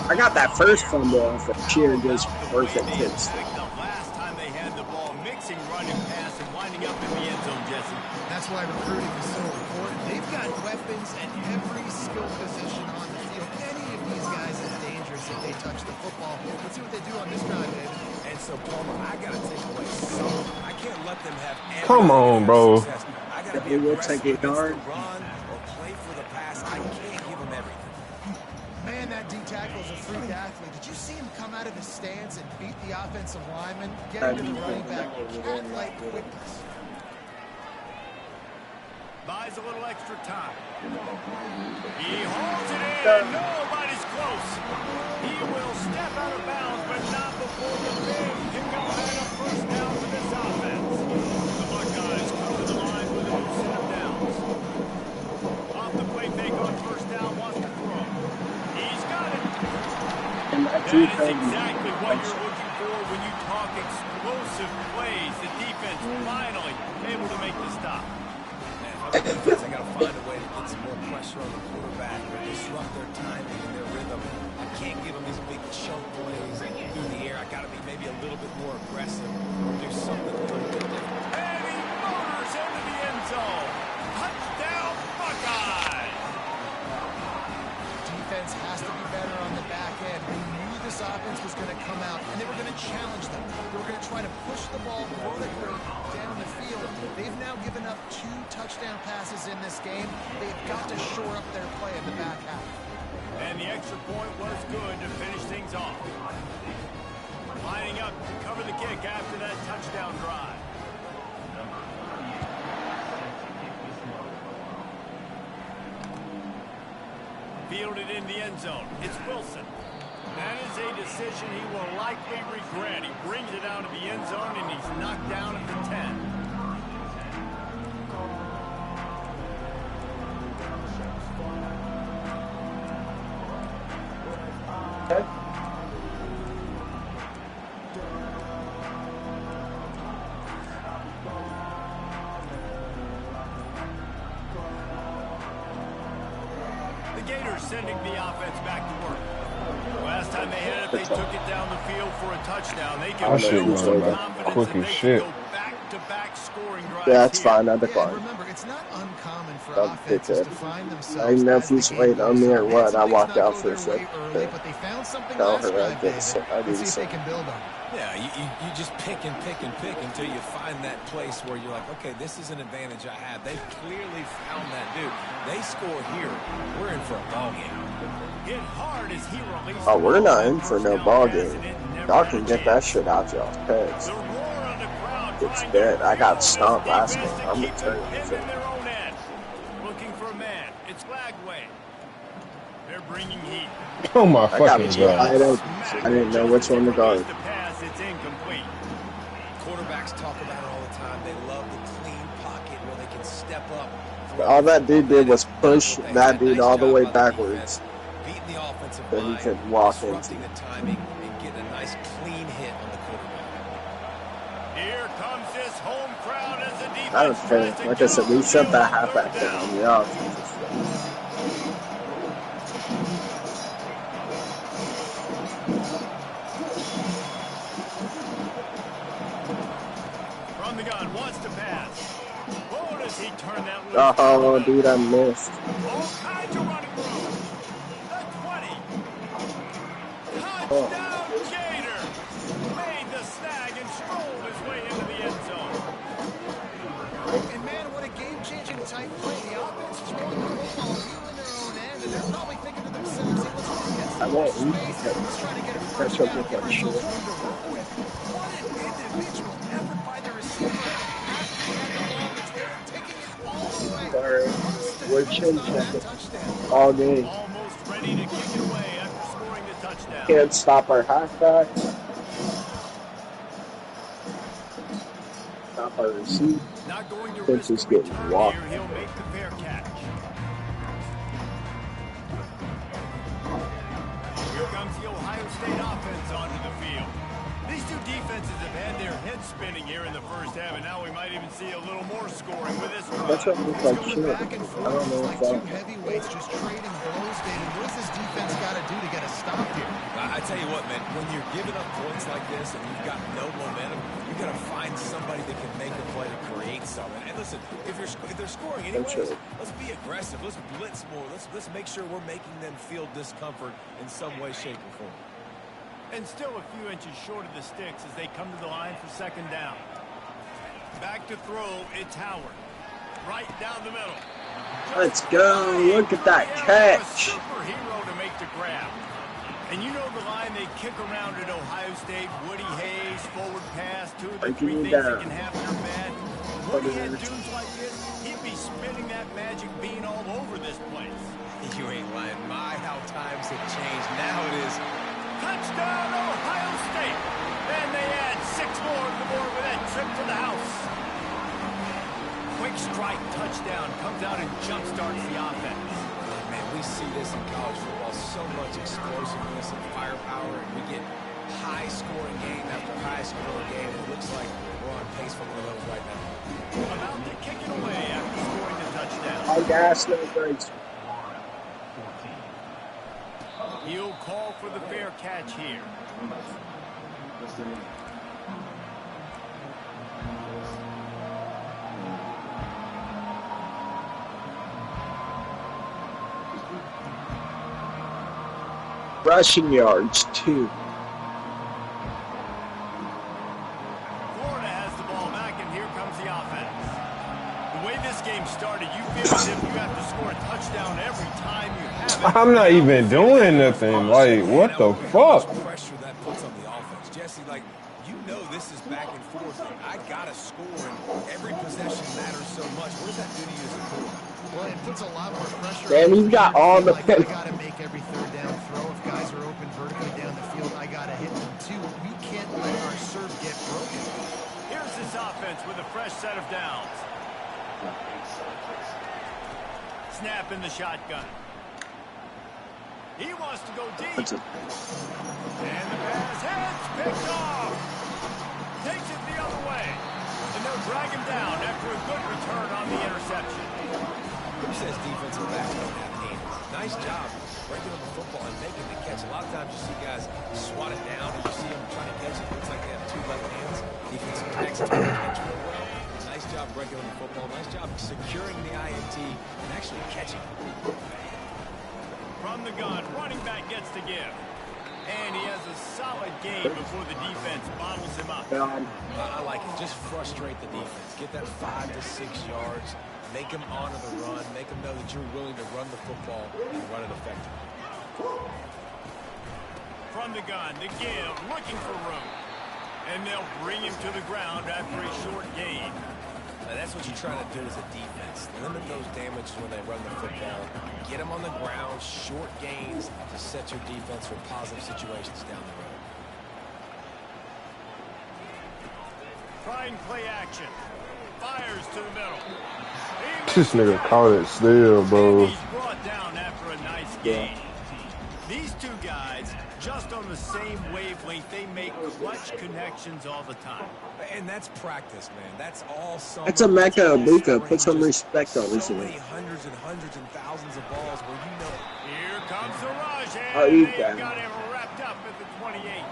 I got that first fumble off of sheer just perfect hits. Last time they had the ball, mixing running pass and winding up in the end zone, Jesse. That's why recruiting is so important. They've got weapons at every skill position on the field. Any of these guys is dangerous if they touch the football. Let's see what they do on this drive, David. And so, Palmer, I got to take away some. I can't let them have every Come on, bro. success. I got to be He will aggressive take a against the yard. run or play for the pass. I can't give them everything. Man, that D-tackle is a freak athlete. Did you see him come out of his stance and beat the offensive lineman? Get into the running back. Cat-like quickness. Buys a little extra time. He hauls it in. Nobody's close. He will step out of bounds, but not before the big pickup and a first down for this offense. The Buckeyes come to the line with a new set of downs. Off the play fake on first down, wants to throw. He's got it. That is exactly what you're looking for when you talk explosive plays. The defense finally able to make the stop. Man, defense, I got to find a way to get some more pressure on the quarterback or disrupt their timing and their rhythm. I can't give them these big chunk plays through the air. I got to be maybe a little bit more aggressive or do something a little bit different. And he motors into the end zone. Touchdown, Buckeyes! Defense has to be better on the back end. They knew this offense was going to come out, and they were going to challenge them. They were going to try to push the ball vertically down the field. They've now given up 2 touchdown passes in this game. They've got to shore up their play in the back half. And the extra point was good to finish things off. Lining up to cover the kick after that touchdown drive. Fielded in the end zone. It's Wilson. That is a decision he will likely regret. He brings it down to the end zone, and he's knocked down at the 10. The Gators sending the offense back to work. Last time they had it, they took it down the field for a touchdown. They can shit build some going confidence quick that as they shit. can go back-to-back scoring drives Yeah, it's here. fine. I Yeah, and decline. remember, it's not uncommon for I'll take offenses it. to find I themselves didn't know as if the he's game waiting goes on me on. or They had what. some I things walked not out go for a their way second early, to but they found something tell last her I drive, did David. so. I Let's did see if so. they can build on it. Yeah, you just pick and pick and pick until you find that place where you're like, okay, this is an advantage I have. They clearly found that dude. They score here. We're in for a ball game. Hit hard as he released Oh, the we're ball not on in for first no down ball pass, game. and it never Y'all had can a get that chance. shit out y'all's heads. The roar of the crowd It's trying dead. to I got fuel stomped this last defense game. to I'm keep them returning pinned for in their own end. Looking for a man. It's Lagway. They're bringing heat. Oh my I got fucking god. wide open. I didn't know which one to guard. The pass, it's incomplete. Quarterbacks talk about it all the time. They love the clean pocket where they can step up. All that dude did was push They that had a dude nice all the job way by the backwards defense, beating the offensive so he line, could walk into. disrupting the timing, and getting a nice clean hit on the quarterback. Here comes this home crowd as the I don't defense care. tries to Like I get said, off we the shut field that on halfback third down. down. The offense is From the gun, wants to pass. Oh, does he turn that loose? oh, dude, I missed. All kinds of running room. The 20. Oh, Touchdown, Gator. Made the snag and strolled his way into the end zone. And, man, what a game-changing type play. The offense is rolling the football here in their own end, and they're probably thinking to themselves, hey, let's just get I some more won't eat space. because Let's try to get a catch first up down and with give that ourselves shit. room to work with. What an individual effort by the receiver after he had the ball in his hand, taking it all the way. Sorry, First we're defense chin on that checking touchdown. all game. Almost ready to kick it away after scoring the touchdown. Can't stop our halfbacks. Stop our receiver. Not going to Defense risk is a getting return walked. here. He'll make the fair catch. Here comes the Ohio State offense onto the field. These two defenses have had their heads spinning here in the first half, and now we might even see a little more scoring with this That's drive. what looks It's like going shit. back and I forth. don't know It's if like two that. heavyweights just trading blows, David. What does this defense got to do to get a stop here? I tell you what, man, when you're giving up points like this and you've got no momentum, you got to find somebody that can make a play to create something. And listen, if they're scoring anyways, let's be aggressive. Let's blitz more. Let's make sure we're making them feel discomfort in some way, shape, or form. And still a few inches short of the sticks as they come to the line for second down. Back to throw, it's Howard. Right down the middle. Let's go. Look at that catch. A superhero to make the grab. And you know the line they kick around at Ohio State. Woody Hayes, forward pass, two of the three things that can happen are bad. Woody had dudes like this, he'd be spinning that magic bean all over this place. You ain't lying. My, how times have changed. Now it is Touchdown, Ohio State. And they add 6 more to the board with that trip to the house. Quick strike touchdown comes out and jump-starts the offense. Man, we see this in college football, so much explosiveness and firepower, and we get high-scoring game after high-scoring game, and it looks like we're on pace for one of those right now. About to kick it away after scoring the touchdown. All gas, no brakes. He'll call for the fair catch here. Rushing yards, 2. Florida has the ball back, and here comes the offense. The way this game started, you feel as if you have to score a touchdown every time you have it. I'm not even doing nothing. Like, what the fuck? Pressure that puts on the offense. Jesse, like, you know this is back and forth. I got to score, and every possession matters so much. What does that do to you as a quarterback? Well, it puts a lot more pressure Damn, on he's you. got all the Like, I got to make every third down throw. If guys are open vertically down the field, I got to hit them too. We can't let our serve get broken. Here's this offense with a fresh set of downs. Snap in the shotgun. He wants to go deep. And the pass hits, picked off. Takes it the other way. And they'll drag him down after a good return on the interception. Who says defensive backs don't have hands? Nice job breaking on the football and making the catch. A lot of times you see guys swat it down and you see them trying to catch it. It looks like they have two left hands. Defensive backs don't catch real well. Nice job breaking on the football. Nice job securing the INT and actually catching it. From the gun, running back gets to give. And he has a solid gain before the defense bottles him up. I like it. Just frustrate the defense. Get that 5 to 6 yards. Make them honor the run. Make them know that you're willing to run the football and run it effectively. From the gun, the give, looking for room. And they'll bring him to the ground after a short gain. Now, that's what you're trying to do as a defense. Limit those damages when they run the football. Get them on the ground, short gains to set your defense for positive situations down the road. Trying play action. Fires to the middle. This nigga caught it still, bro. And he's brought down after a nice gain. These two guys, just on the same wavelength, they make clutch connections all the time. And that's practice, man. That's all summer. That's a Mecca Ibuka. Put some respect on this So one. many hundreds and thousands of balls where you know. Here comes the rush, and Oh, you they've got him wrapped up at the 28.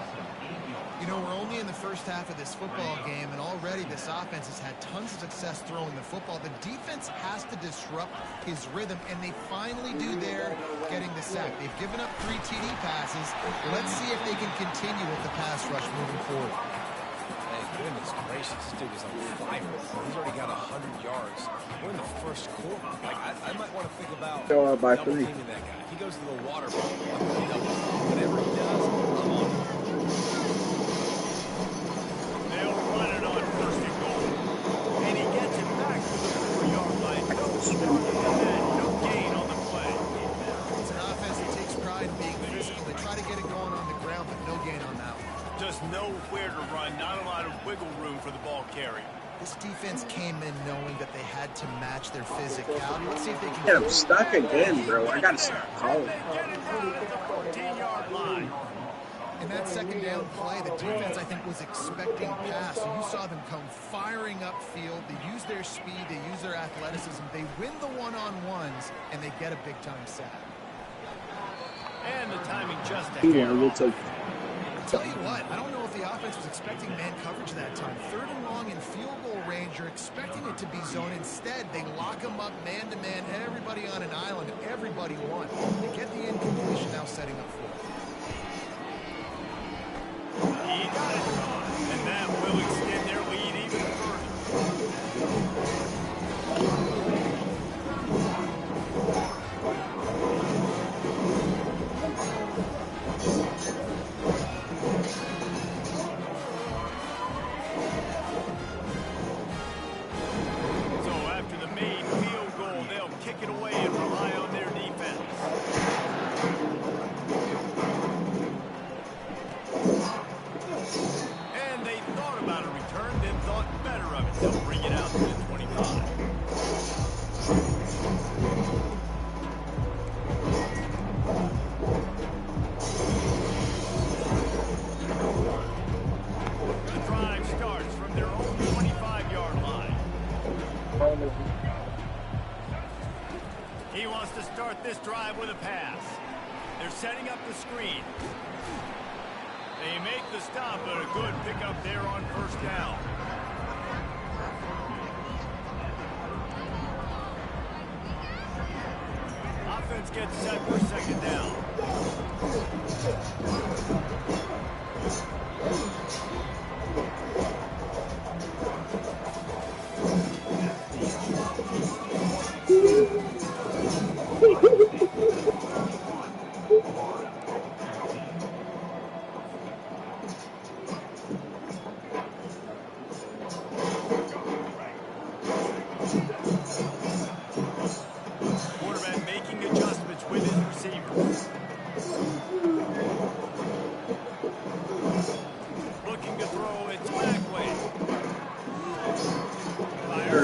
You know, we're only in the first half of this football game, and already this offense has had tons of success throwing the football. The defense has to disrupt his rhythm, and they finally do there, getting the sack. They've given up 3 TD passes. Let's see if they can continue with the pass rush moving forward. Hey, goodness gracious, this dude is on fire. He's already got 100 yards. We're in the first quarter. Like, I might want to think about Go up by 3. double-teaming that guy. If he goes to the water bowl, I'm going to double team. Whatever he does, I'm on him. They'll run it on first and goal. And he gets it back to the 4-yard line. No smarter than that. No gain on the play. It's an offense that takes pride in being physical. They try to get it going on the ground, but no gain on that one. Just know where to run. Not a lot of wiggle room for the ball carrier. This defense came in knowing that they had to match their physicality. Let's see if they can Yeah, I'm stuck again, bro. I gotta start calling. They get it down at the 14-yard line. In that second down play, the defense, I think, was expecting pass. So you saw them come firing upfield. They use their speed. They use their athleticism. They win the one-on-ones, and they get a big-time sack. And the timing just a He hair wanted off. to. Tell you what, I don't know if the offense was expecting man coverage that time. 3rd and long in field goal range, you're expecting it to be zone. Instead, they lock them up man-to-man, everybody on an island, everybody won. They get the incompletion now setting up for it. He got it. And that will extend their lead even So after the made field goal, they'll kick it away and rely on their defense. And they thought about a return, then thought better of it. They'll bring it out to the 25. The drive starts from their own 25-yard line. He wants to start this drive with a pass. They're setting up the screen. They make the stop, but a good pickup there on first down. Offense gets set for second down.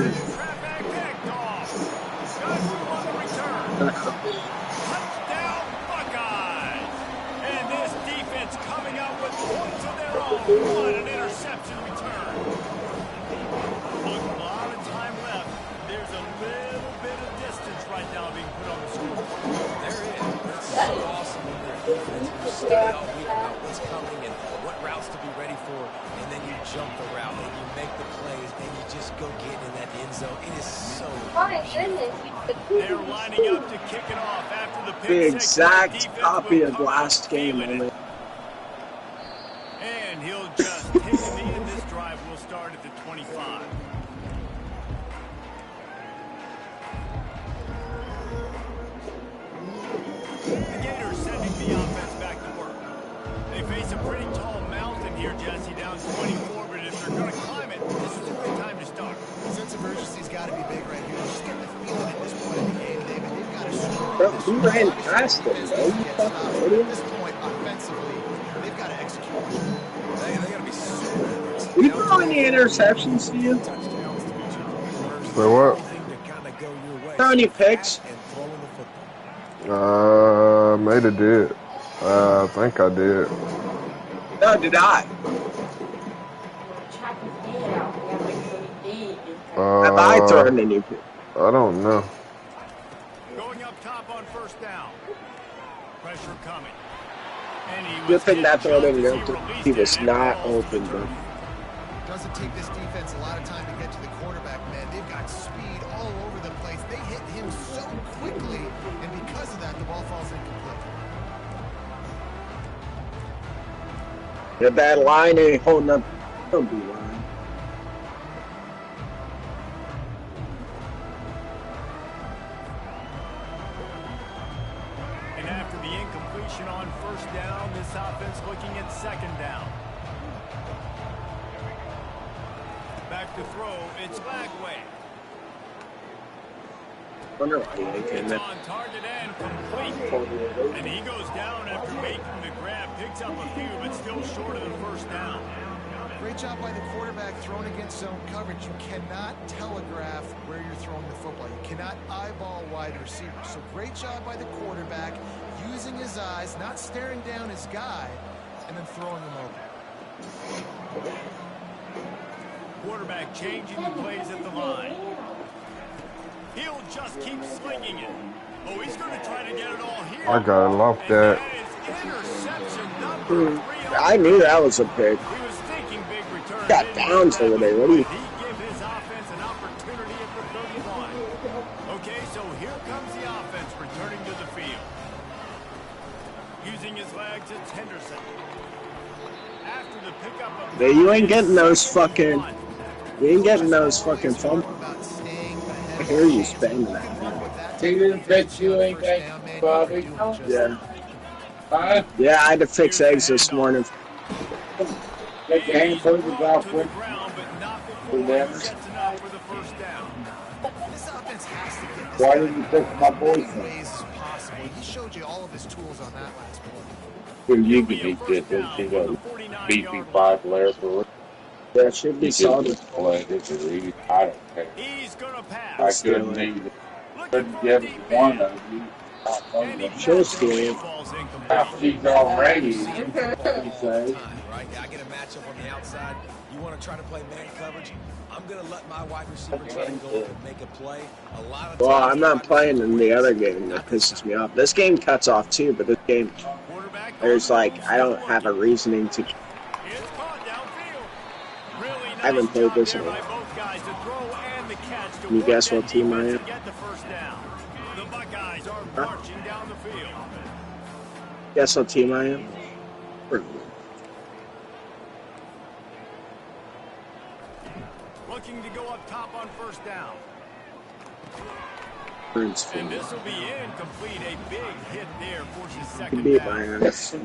trap back picked off. Good move on the return. Touchdown, Buckeyes. And this defense coming out with points of their own. What an interception return. Look, a lot of time left. There's a little bit of distance right now being put on the scoreboard. There is. It's so awesome when their defense will study all week about what's coming and what routes to be ready for, and then you jump the route and you make the plays and you just go get in that end zone. It is so They're lining up to kick it off after the pick The six. exact copy of last game, only. And he'll just take the knee, and this drive will start at the 25. The Gators sending the offense back to work. They face a pretty tall mountain here, Jesse, down 24, but if they're going to climb it, this is a good time to start. The sense of urgency's got to be big right here. Just getting the feeling at this point in the game, David. They've got to score. Bro, who ran past them, bro? You fucking At idiot. this point, offensively, they've got to execute. They got to be super aggressive. We throw any interceptions to you? Touchdowns to be first. Say what? Everything to kind of go your way. Throw any picks? And throwing the football. Made it did. I think I did. No, did I? Have I thrown any picks? I don't know. Going up top on first down. Pressure coming. And he Good was thing that throw getting didn't jumped go as through. he He released was it, and not the ball's open, bro. returned. Doesn't take this defense a lot of time to get to the quarterback, man. They've got speed all over the place. They hit him so quickly, and because of that, the ball falls incomplete. If that line ain't holding up, don't be lying. And after the incompletion on first down, this offense looking at second down. Back to throw, it's Lagway. Wonder why he ain't getting It's that. on target and complete. And he goes down after making the grab, picks up a few, but still short of the first down. Great job by the quarterback thrown against zone coverage. You cannot telegraph where you're throwing the football. You cannot eyeball wide receivers. So great job by the quarterback using his eyes, not staring down his guy, and then throwing him over. Quarterback changing the plays at the line. He'll just keep slinging it. Oh, he's going to try to get it all here. I got it off And that. is interception number 3. I knew that was a pick. He was thinking big return. Got downs over there. What do you? He gave his offense an opportunity at the 31. Okay, so here comes the offense returning to the field. Using his legs, it's Henderson. After the pickup of Yeah, you ain't getting those fucking. You ain't getting those fucking fumbles. I hear you spamming that. He didn't fix you anything, Bobby? Yeah. Huh? Yeah, I had to fix eggs this morning. Take your hand further off to with the ground, but not before Who he never? gets enough for the first down. This offense has to get this Why guy didn't you fix my in as many boyfriend? ways as possible. He showed you all of his tools on that last play. Well, you It'll can be a be first good. down They for the got 49-yard BP5 layer for Yeah, it should be you solid. can play this is easy. I don't care. He's going to I pass. couldn't need it. Looking Couldn't for a give deep one man. of you. And he Sure, passes. Steve. Ball's incomplete. Half she's already. He Time, says. right? I get a matchup on the outside. You want to try to play man coverage? I'm going to let my wide receiver try to go up and make a play. A lot of Well, times I'm the not wide playing receiver in the other wins. game. That pisses me off. This game cuts off too, but this game, Quarterback there's on like, the I don't move, have a still reasoning to. looking. It's caught downfield. Really nice I haven't played job this there in a by while. both guys to throw and the catch to Can you work guess that what team I defense am? and get the first down. The Buckeyes are Huh? marching down the field. Guess what team I am? Looking to go up top on first down. Burns And fan. this will be incomplete. A big hit there forces We second beat down. my ass.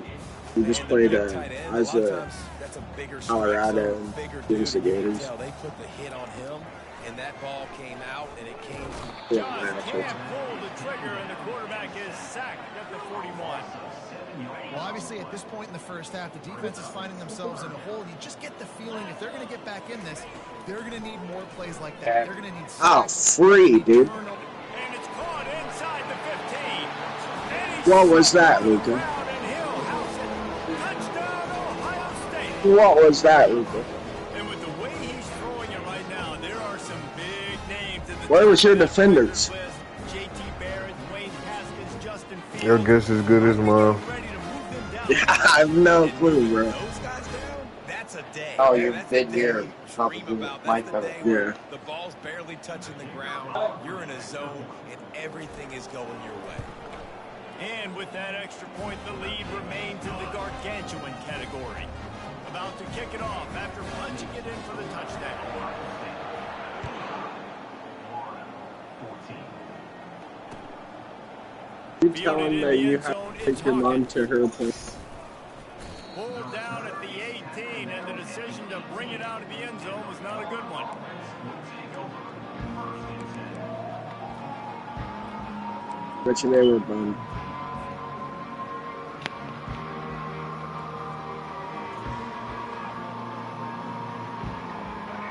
We just And the played. big tight end, I was a lot of times, that's a bigger strike Colorado zone, bigger against the dude. You can Gators. tell they put the hit on him, and that ball came out, and it came Yeah, Just man, can't pull the trigger, and the quarterback is sacked at the 41. Well, obviously, at this point in the first half, the defense is finding themselves in a hole. You just get the feeling if they're going to get back in this, they're going to need more plays like that. They're going to need sacks. Free, dude. And it's caught inside the 15. What was that, Luka? Touchdown, Ohio State. What was that, Luka? And with the way he's throwing it right now, there are some big names in the Where was your defenders? JT Barrett, Wayne Haskins, Justin Fields. Your guess is good as mine. Yeah, I have no clue, bro. Those guys down, that's a day. Oh, Man, you've that's been a day here you probably dream about. like That's the that. day where Yeah. the ball's barely touching the ground. You're in a zone, and everything is going your way. And with that extra point, the lead remains in the gargantuan category. About to kick it off after punching it in for the touchdown. You tell him that you have to take your mom to her place. Pulled down at the 18, and the decision to bring it out of the end zone was not a good one. Bet you they were bummed.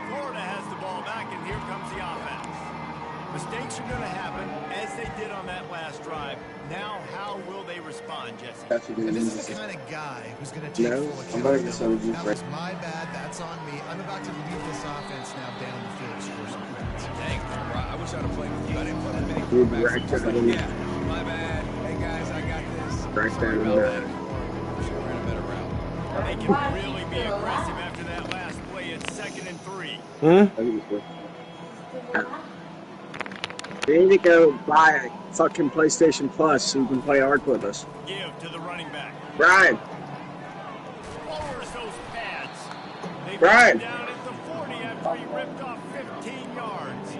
Florida has the ball back, and here comes the offense. Mistakes are going to happen, as they did on that last drive. Now, how will they respond, Jesse? That's what And it this is is. the kind of guy who's going to take No, full I'm better than accountability. some of you, That Fred. was my bad. That's on me. I'm about to lead this offense now down the field to score some points. Dang, I wish I'd have played with you. I didn't play with many Dude, quarterbacks. right Just there. like, yeah, my bad. Hey, guys, I got this. Right Sorry there. about that. Wish we ran a better route. They can really be aggressive after that last play. It's 2nd and 3. We need to go buy a fucking PlayStation Plus so you can play Ark with us. Give to the running back. Brian, Lowers those pads. They Brian. bring it down at the 40 after he ripped off 15 yards.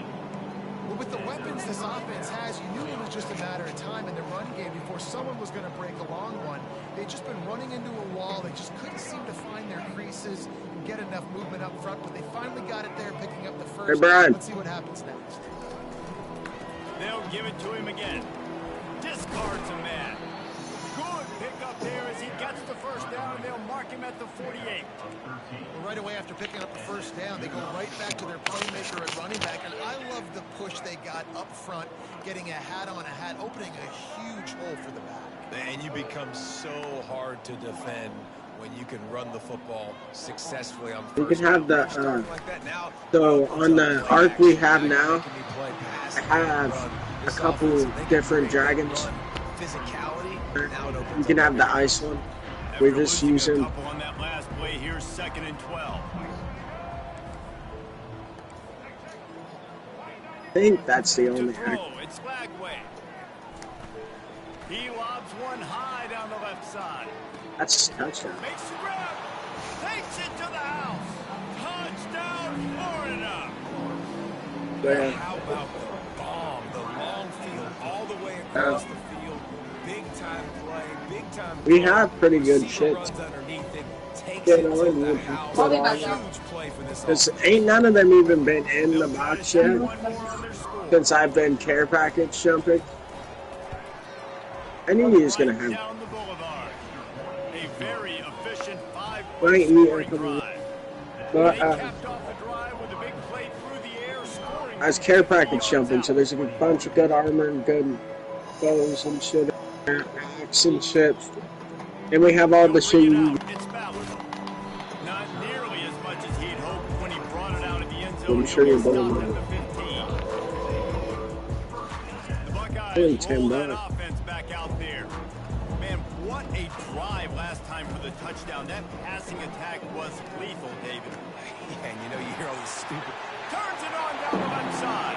Well, with the weapons this offense has, you knew it was just a matter of time in the run game before someone was going to break a long one. They'd just been running into a wall. They just couldn't seem to find their creases and get enough movement up front, but they finally got it there, picking up the first. Hey, Brian. Let's see what happens next. They'll give it to him again. Discards a man. Good pick up there as he gets the first down, and they'll mark him at the 48. Well, right away after picking up the first down, they go right back to their playmaker at running back, and I love the push they got up front, getting a hat on a hat, opening a huge hole for the back. And you become so hard to defend when you can run the football successfully on we first can have down. the, Like that now, so on the Ark we have now, can be played pass, I have run. a This couple offense, they can different bring dragons. run, physicality. Now it opens You can up have the ice one. We're After just losing using. a couple on that last play, here's 2nd and 12. I think that's the To only throw, act. it's Flagway. He lobs one high down the left side. That's a touchdown. Makes the grab. Takes it to the house. Touchdown, Florida. Yeah. How about the bomb, the long field, all the way across the field, big time play, big time. We throw. have pretty good Receiver shit. runs underneath it, takes Yeah, it no, to we the would house. put on. Huge play for this Because offense. ain't none of them even been in the box yet One more on their score. since I've been care package jumping. I knew he was gonna Right have. down the boulevard. A very efficient Right, 5-point yeah, scoring come on. drive. But They capped off the drive with a big play through the air, scoring. I was care package jumping, so there's a bunch of good armor and good bows and shit, axe and shit. And we have all the shit you need. It's Ballard. Not nearly as much as he'd hoped when he brought it out of the end zone. I'm sure you're Stopped bowling at on the 15. The Buckeyes Only roll $10. that offense back out there. Man, what a drive last time for the touchdown. That passing attack was lethal, David. Yeah, and you know, you hear all these stupid. Turns it on down the left side.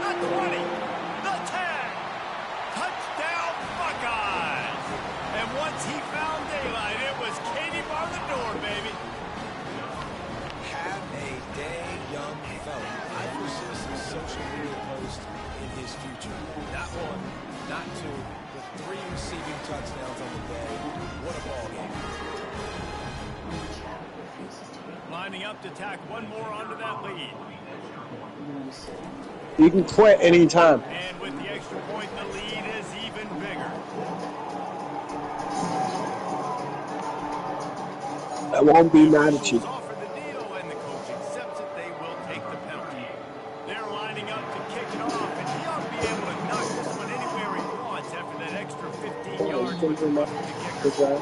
The 20. The 10. Touchdown, Buckeyes. And once he found daylight, it was Katie bar the door, baby. Have a day, young fella. I foresee some social media posts in his future. Not one, not two, but 3 receiving touchdowns on the day. What a ball game. Lining up to tack one more onto that lead. You can quit anytime. And with the extra point, the lead is even bigger. I won't be The mad at you. officials offer the deal, and the coach accepts it. They will take the penalty. They're lining up to kick it off, and he ought to be able to knock this one anywhere he wants after that extra 15 Yeah, you yards can was do put my to the kicker. good job.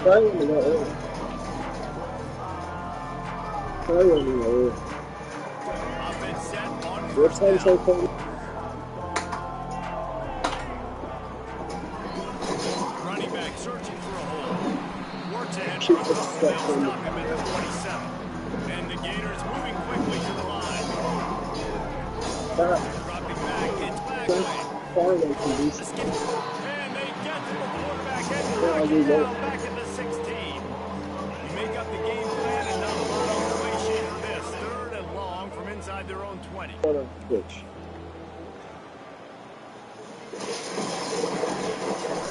Probably when we go early. Probably when we go early. Offense set on What's first time so down. far? Running back searching for a hole. Works ahead Keep for a the couple. stuff They'll in the stop him at the 27. And the Gators moving quickly to the line. back. Dropping back, it's That's Bagley. far away from The decent. skip. And they get to the quarterback and Yeah, knock I'll him do that. down back at the 16. You make up the game plan and not a lot on the way sheet for this. Third and long from inside their own 20. On Twitch.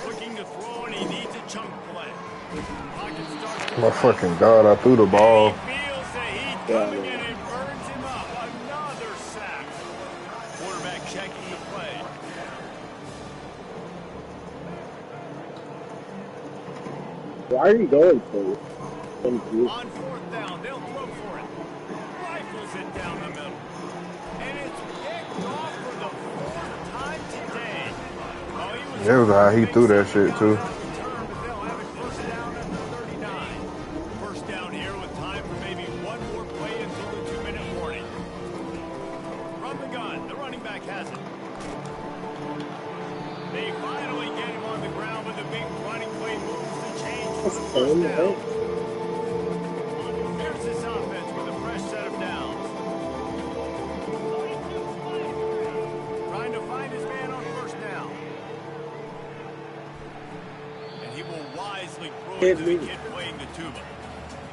Looking to throw, and he needs a chunk play. Pocket starts to My collapse. fucking God, I threw the And he ball. feels the heat Yeah, coming, man. and it burns him up. Another sack. Quarterback checking the play. Why are you going for it? On fourth down, they'll throw for it. Rifles it down the middle. And it's picked off for the fourth time today. Oh, he was That was how he big threw that second shit, down too. on return, but they'll have it first down at the 39. First down here with time for maybe one more play until the 2-minute warning. From the gun, the running back has it. They finally get him on the ground, but the big running play moves the change for That's the fun, first down. right? Here's this offense with a fresh set of downs. Trying to find his man on first down. And he will wisely throw it to the kid playing the tuba.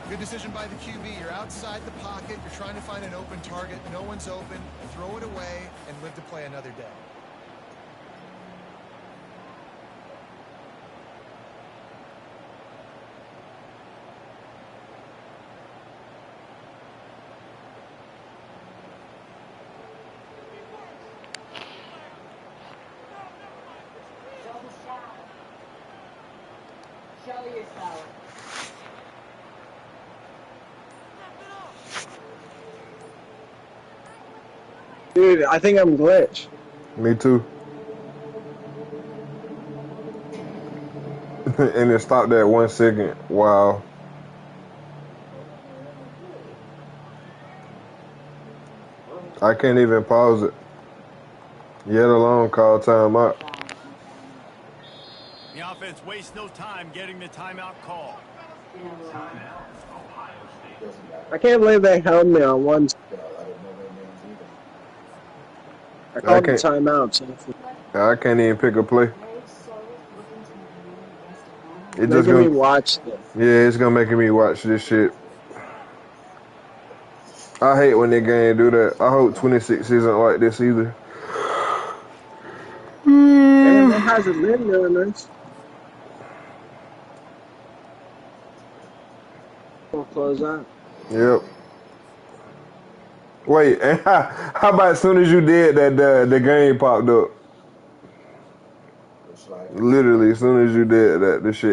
Good decision by the QB. You're outside the pocket. You're trying to find an open target. No one's open. Throw it away and live to play another day. Show yourself. Dude, I think I'm glitched. Me too. And it stopped at 1 second. Wow. I can't even pause it. Yet alone call timeout. The offense wastes no time getting the timeout call. I can't believe they held me on one. I called the can't- timeout. So I can't even pick a play. It just making me gonna, watch this. yeah, it's gonna make me watch this shit. I hate when they game do that. I hope 26 isn't like this either. Man, it hasn't been doing this. We'll close that. Yep. Wait, and how about as soon as you did that, the game popped up? Literally, as soon as you did that, the shit.